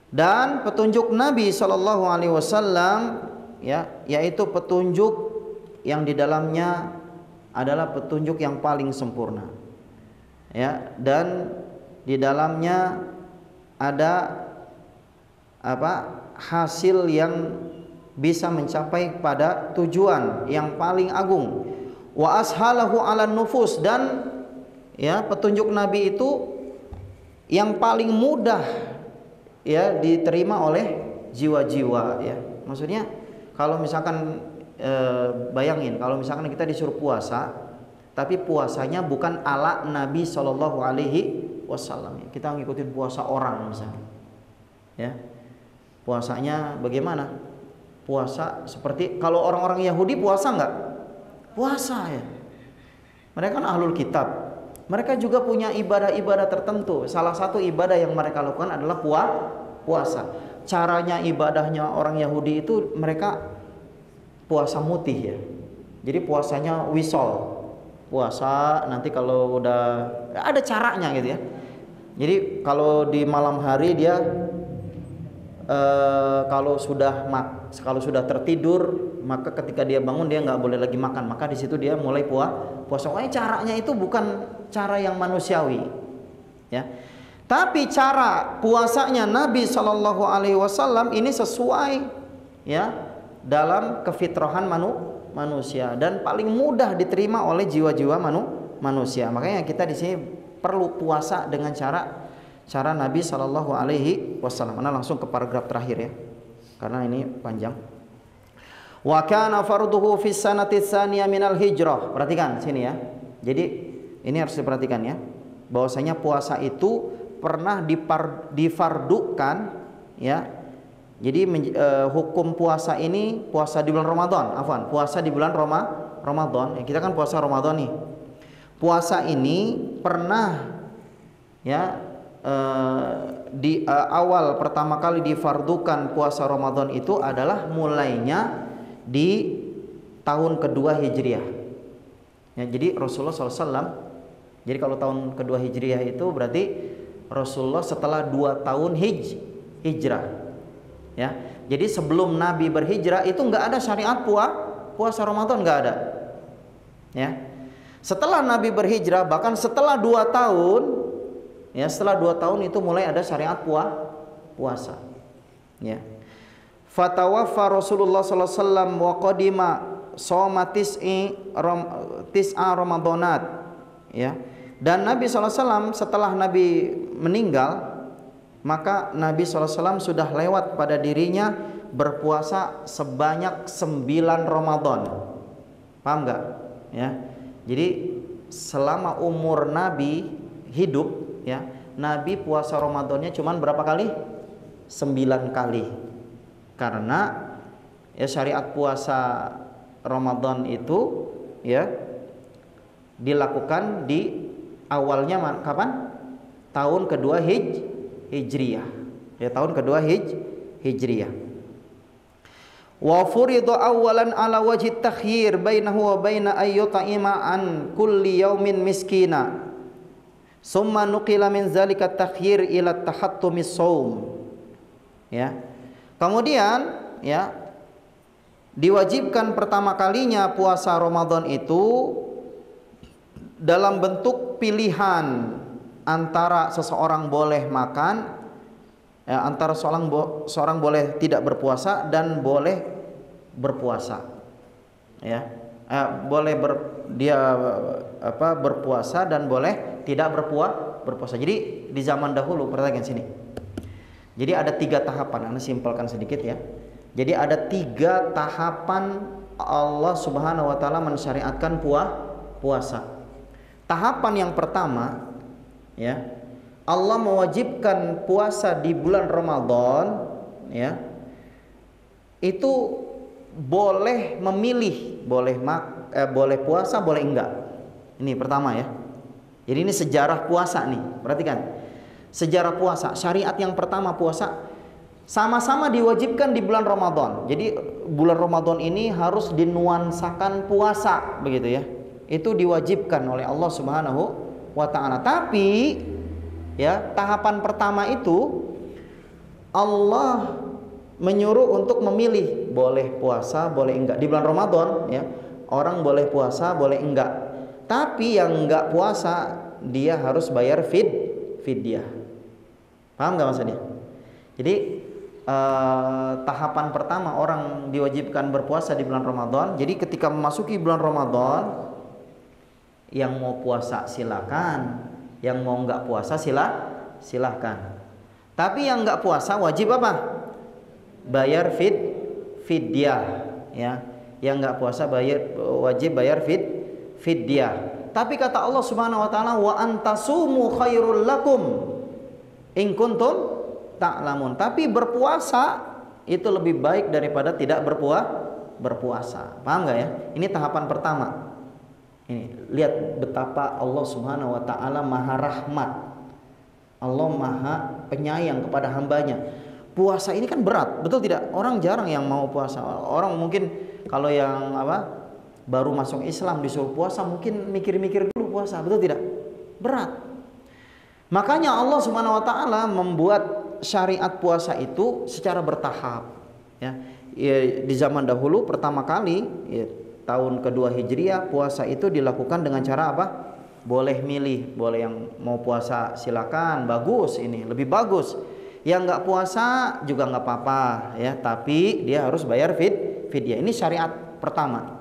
Dan petunjuk Nabi sallallahu alaihi wasallam ya, yaitu petunjuk yang di dalamnya adalah petunjuk yang paling sempurna. Ya, dan di dalamnya ada apa? Hasil yang bisa mencapai pada tujuan yang paling agung. Wa ashalahu 'alan nufus, dan ya petunjuk Nabi itu yang paling mudah ya diterima oleh jiwa-jiwa ya. Maksudnya kalau misalkan bayangin kalau misalkan kita disuruh puasa, tapi puasanya bukan ala Nabi Shallallahu Alaihi Wasallam. Kita ngikutin puasa orang misalnya, ya puasanya bagaimana? Puasa seperti kalau orang-orang Yahudi puasa nggak? Puasa ya. Mereka kan ahlul kitab. Mereka juga punya ibadah-ibadah tertentu. Salah satu ibadah yang mereka lakukan adalah puasa. Caranya ibadahnya orang Yahudi itu mereka puasa mutih ya. Jadi puasanya wisol. Puasa nanti kalau udah ada caranya gitu ya. Jadi kalau di malam hari dia kalau sudah tertidur, maka ketika dia bangun dia nggak boleh lagi makan. Maka di situ dia mulai puasa. Caranya itu bukan cara yang manusiawi, ya. Tapi cara puasanya Nabi Shallallahu Alaihi Wasallam ini sesuai, ya, dalam kefitrahan manusia dan paling mudah diterima oleh jiwa-jiwa manusia. Makanya kita di sini perlu puasa dengan cara Nabi Shallallahu Alaihi Wasallam. Mana langsung ke paragraf terakhir ya, karena ini panjang. Wa kana farduhu fi sanati tsaniyah minal hijrah. Perhatikan sini ya. Jadi ini harus diperhatikan ya, bahwasanya puasa itu pernah difardukan ya. Jadi hukum puasa ini puasa di bulan Ramadan, puasa di bulan Ramadan. Ya, kita kan puasa Ramadan nih. Puasa ini pernah ya di awal pertama kali difardukan puasa Ramadan itu adalah mulainya di tahun kedua Hijriah. Ya, jadi Rasulullah SAW. Jadi kalau tahun kedua Hijriah itu berarti Rasulullah setelah 2 tahun hijrah. Ya, jadi sebelum Nabi berhijrah itu nggak ada syariat puasa Ramadan, nggak ada. Ya, setelah Nabi berhijrah bahkan setelah 2 tahun. Ya, setelah 2 tahun itu mulai ada syariat puasa. Ya. Fatawaffa Rasulullah sallallahu alaihi wasallam wa qadima shoma tis'a Ramadanat. Ya. Dan Nabi sallallahu alaihi wasallam setelah Nabi meninggal, maka Nabi sallallahu alaihi wasallam sudah lewat pada dirinya berpuasa sebanyak 9 Ramadan. Paham enggak? Ya. Jadi selama umur Nabi hidup ya, Nabi puasa Ramadannya cuman berapa kali? 9 kali. Karena ya syariat puasa Ramadan itu ya dilakukan di awalnya kapan? Tahun kedua Hijriyah. Ya, tahun kedua Hijriyah. Wa furidu awalan ala wajhi takhyir bainahu wa baina ayyuta'ima an kulli yaumin miskina. Summa nuqila min zalika takhyir ila tahattumis shaum. Ya. Kemudian ya diwajibkan pertama kalinya puasa Ramadan itu dalam bentuk pilihan antara seseorang boleh makan ya, antara seorang boleh tidak berpuasa dan boleh berpuasa. Ya. Berpuasa dan boleh tidak berpuasa. Jadi di zaman dahulu, perhatikan sini. Jadi ada 3 tahapan, Anda simpelkan sedikit ya. Jadi ada 3 tahapan Allah Subhanahu wa taala mensyariatkan puasa. Tahapan yang pertama ya, Allah mewajibkan puasa di bulan Ramadan ya. Itu boleh memilih, boleh puasa, boleh enggak. Ini pertama ya. Jadi ini sejarah puasa nih. Perhatikan. Sejarah puasa, syariat yang pertama puasa sama-sama diwajibkan di bulan Ramadan. Jadi bulan Ramadan ini harus dinuansakan puasa begitu ya. Itu diwajibkan oleh Allah Subhanahu wa taala. Tapi ya, tahapan pertama itu Allah menyuruh untuk memilih, boleh puasa, boleh enggak di bulan Ramadan ya. Orang boleh puasa, boleh enggak. Tapi yang enggak puasa dia harus bayar fidyah. Paham nggak maksudnya? Jadi tahapan pertama orang diwajibkan berpuasa di bulan Ramadan. Jadi ketika memasuki bulan Ramadan, yang mau puasa silakan, yang mau nggak puasa silakan. Tapi yang nggak puasa wajib apa? Bayar fidyah, ya. Yang nggak puasa wajib bayar fidyah. Tapi kata Allah Subhanahu wa taala, wa antasumu khairul lakum in kuntum ta'lamun. Tapi berpuasa itu lebih baik daripada tidak berpuasa. Paham nggak ya? Ini tahapan pertama. Ini lihat betapa Allah Subhanahu wa taala maha rahmat. Allah maha penyayang kepada hambanya. Puasa ini kan berat, betul tidak? Orang jarang yang mau puasa. Orang mungkin kalau yang baru masuk Islam disuruh puasa mungkin mikir-mikir dulu puasa, betul tidak? Berat. Makanya Allah Subhanahu wa taala membuat syariat puasa itu secara bertahap, ya. Di zaman dahulu pertama kali, ya, tahun kedua Hijriah, puasa itu dilakukan dengan cara apa? Boleh milih, boleh yang mau puasa silakan, bagus, ini lebih bagus. Yang nggak puasa juga nggak apa-apa, ya, tapi dia harus bayar fidyah. Ini syariat pertama.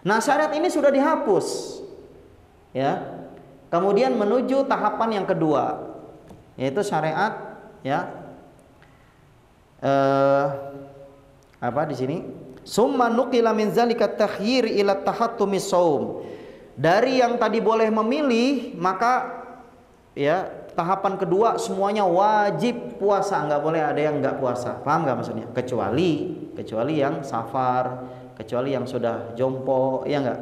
Nah, syariat ini sudah dihapus, ya. Kemudian menuju tahapan yang kedua, yaitu syariat, ya, apa di sini? Summa nuqila min zalika takhyir ila tahattumis shaum. Dari yang tadi boleh memilih, maka ya tahapan kedua semuanya wajib puasa, nggak boleh ada yang nggak puasa. Paham nggak maksudnya? Kecuali yang safar, kecuali yang sudah jompo, ya nggak?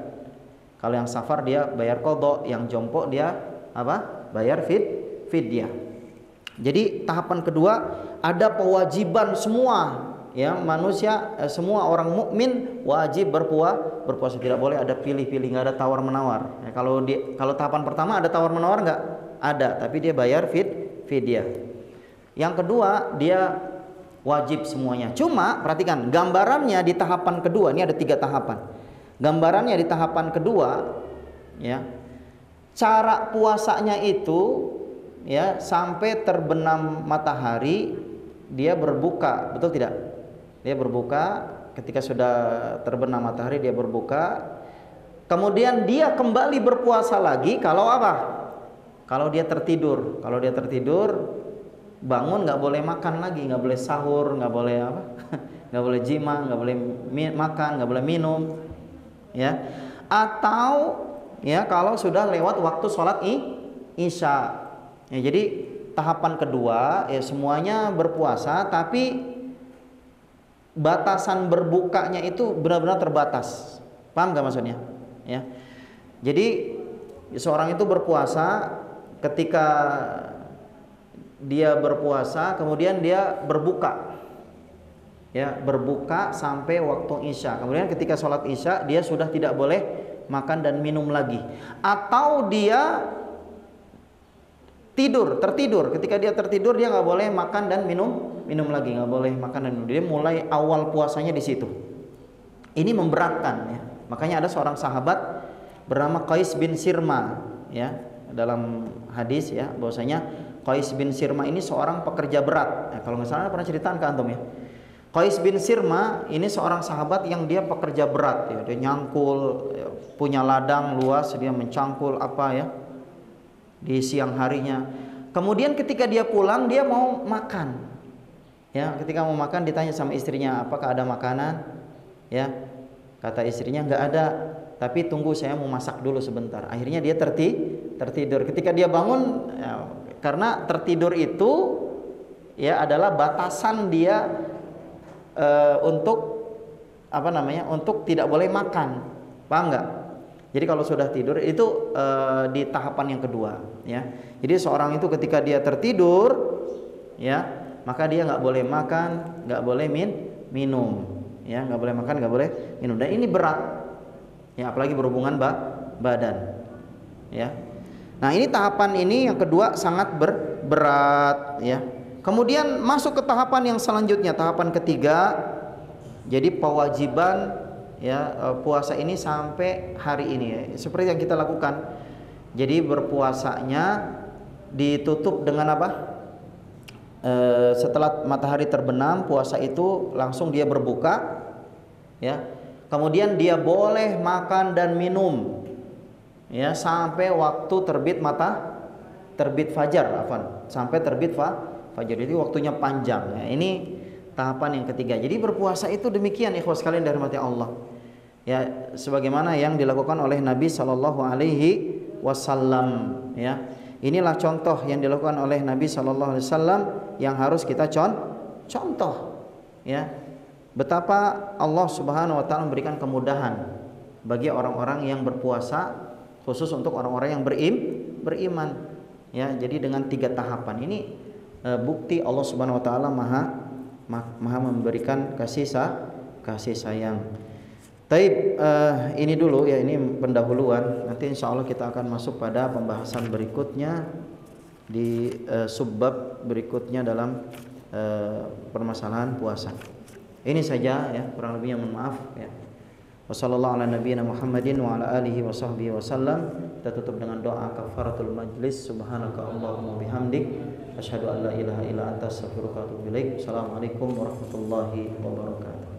Kalau yang safar dia bayar qadha, yang jompo dia apa? Bayar fidyah. Jadi tahapan kedua ada kewajiban semua, ya, manusia, semua orang mukmin wajib berpuasa, tidak boleh ada pilih-pilih, nggak ada tawar menawar. Ya, kalau tahapan pertama ada tawar menawar nggak? Ada, tapi dia bayar fidyah. Yang kedua dia wajib semuanya. Cuma perhatikan gambarannya di tahapan kedua, ini ada 3 tahapan. Gambarannya di tahapan kedua, ya, cara puasanya itu, ya, sampai terbenam matahari dia berbuka, betul tidak? Dia berbuka, ketika sudah terbenam matahari dia berbuka. Kemudian dia kembali berpuasa lagi kalau apa? Kalau dia tertidur. Kalau dia tertidur, bangun nggak boleh makan lagi, nggak boleh sahur, nggak boleh apa? Nggak boleh jima, nggak boleh makan, nggak boleh minum, ya. Atau ya kalau sudah lewat waktu sholat isya. Ya, jadi tahapan kedua ya semuanya berpuasa, tapi batasan berbukanya itu benar-benar terbatas. Paham nggak maksudnya? Ya. Jadi seorang itu berpuasa, ketika dia berpuasa kemudian dia berbuka, ya, berbuka sampai waktu isya. Kemudian ketika sholat isya dia sudah tidak boleh makan dan minum lagi. Atau dia tertidur. Ketika dia tertidur dia nggak boleh makan dan minum lagi, nggak boleh makan dan minum. Dia mulai awal puasanya di situ. Ini memberatkan, ya. Makanya ada seorang sahabat bernama Qais bin Sirma, ya, dalam hadis, ya, bahwasanya Qais bin Sirma ini seorang pekerja berat. Kalau nggak salah pernah ceritaan ke antum, ya. Qais bin Sirma ini seorang sahabat yang dia pekerja berat, ya. Dia nyangkul, ya, punya ladang luas, dia mencangkul apa, ya, di siang harinya. Kemudian ketika dia pulang dia mau makan, ya. Ketika mau makan ditanya sama istrinya, apakah ada makanan, ya. Kata istrinya nggak ada, tapi tunggu saya mau masak dulu sebentar. Akhirnya dia tertidur. Ketika dia bangun, ya, karena tertidur itu, ya, adalah batasan dia untuk apa namanya, untuk tidak boleh makan. Paham nggak? Jadi kalau sudah tidur itu di tahapan yang kedua, ya. Jadi seorang itu ketika dia tertidur, ya, maka dia nggak boleh makan, nggak boleh minum, ya, nggak boleh makan, nggak boleh minum. Dan ini berat, ya, apalagi berhubungan badan, ya. Nah, ini tahapan ini yang kedua sangat berat, ya. Kemudian masuk ke tahapan yang selanjutnya, tahapan ketiga. Jadi kewajiban, ya, puasa ini sampai hari ini, ya, seperti yang kita lakukan. Jadi berpuasanya ditutup dengan apa? Setelah matahari terbenam, puasa itu langsung dia berbuka, ya. Kemudian dia boleh makan dan minum, ya, sampai waktu terbit fajar, sampai terbit fajar. Jadi waktunya panjang. Ya, ini tahapan yang ketiga. Jadi berpuasa itu demikian ikhwas sekalian dari rahmati Allah. Ya, sebagaimana yang dilakukan oleh Nabi sallallahu alaihi wasallam, ya. Inilah contoh yang dilakukan oleh Nabi sallallahu alaihi wasallam yang harus kita contoh, ya. Betapa Allah Subhanahu wa taala memberikan kemudahan bagi orang-orang yang berpuasa, khusus untuk orang-orang yang beriman, ya. Jadi dengan 3 tahapan ini bukti Allah Subhanahu wa taala maha memberikan kasih sayang. Taib, ini dulu ya, ini pendahuluan. Nanti insya Allah kita akan masuk pada pembahasan berikutnya di subbab berikutnya dalam permasalahan puasa. Ini saja ya, kurang lebihnya mohon maaf ya. Wassallallahu ala nabiyyina Muhammadin wa ala alihi wa sahbihi wasallam. Kita tutup dengan doa kafaratul majlis. Subhanaka Allahumma bihamdik asyhadu an la ilaha illa anta astaghfiruka wa atubu ilaik. Assalamualaikum warahmatullahi wabarakatuh.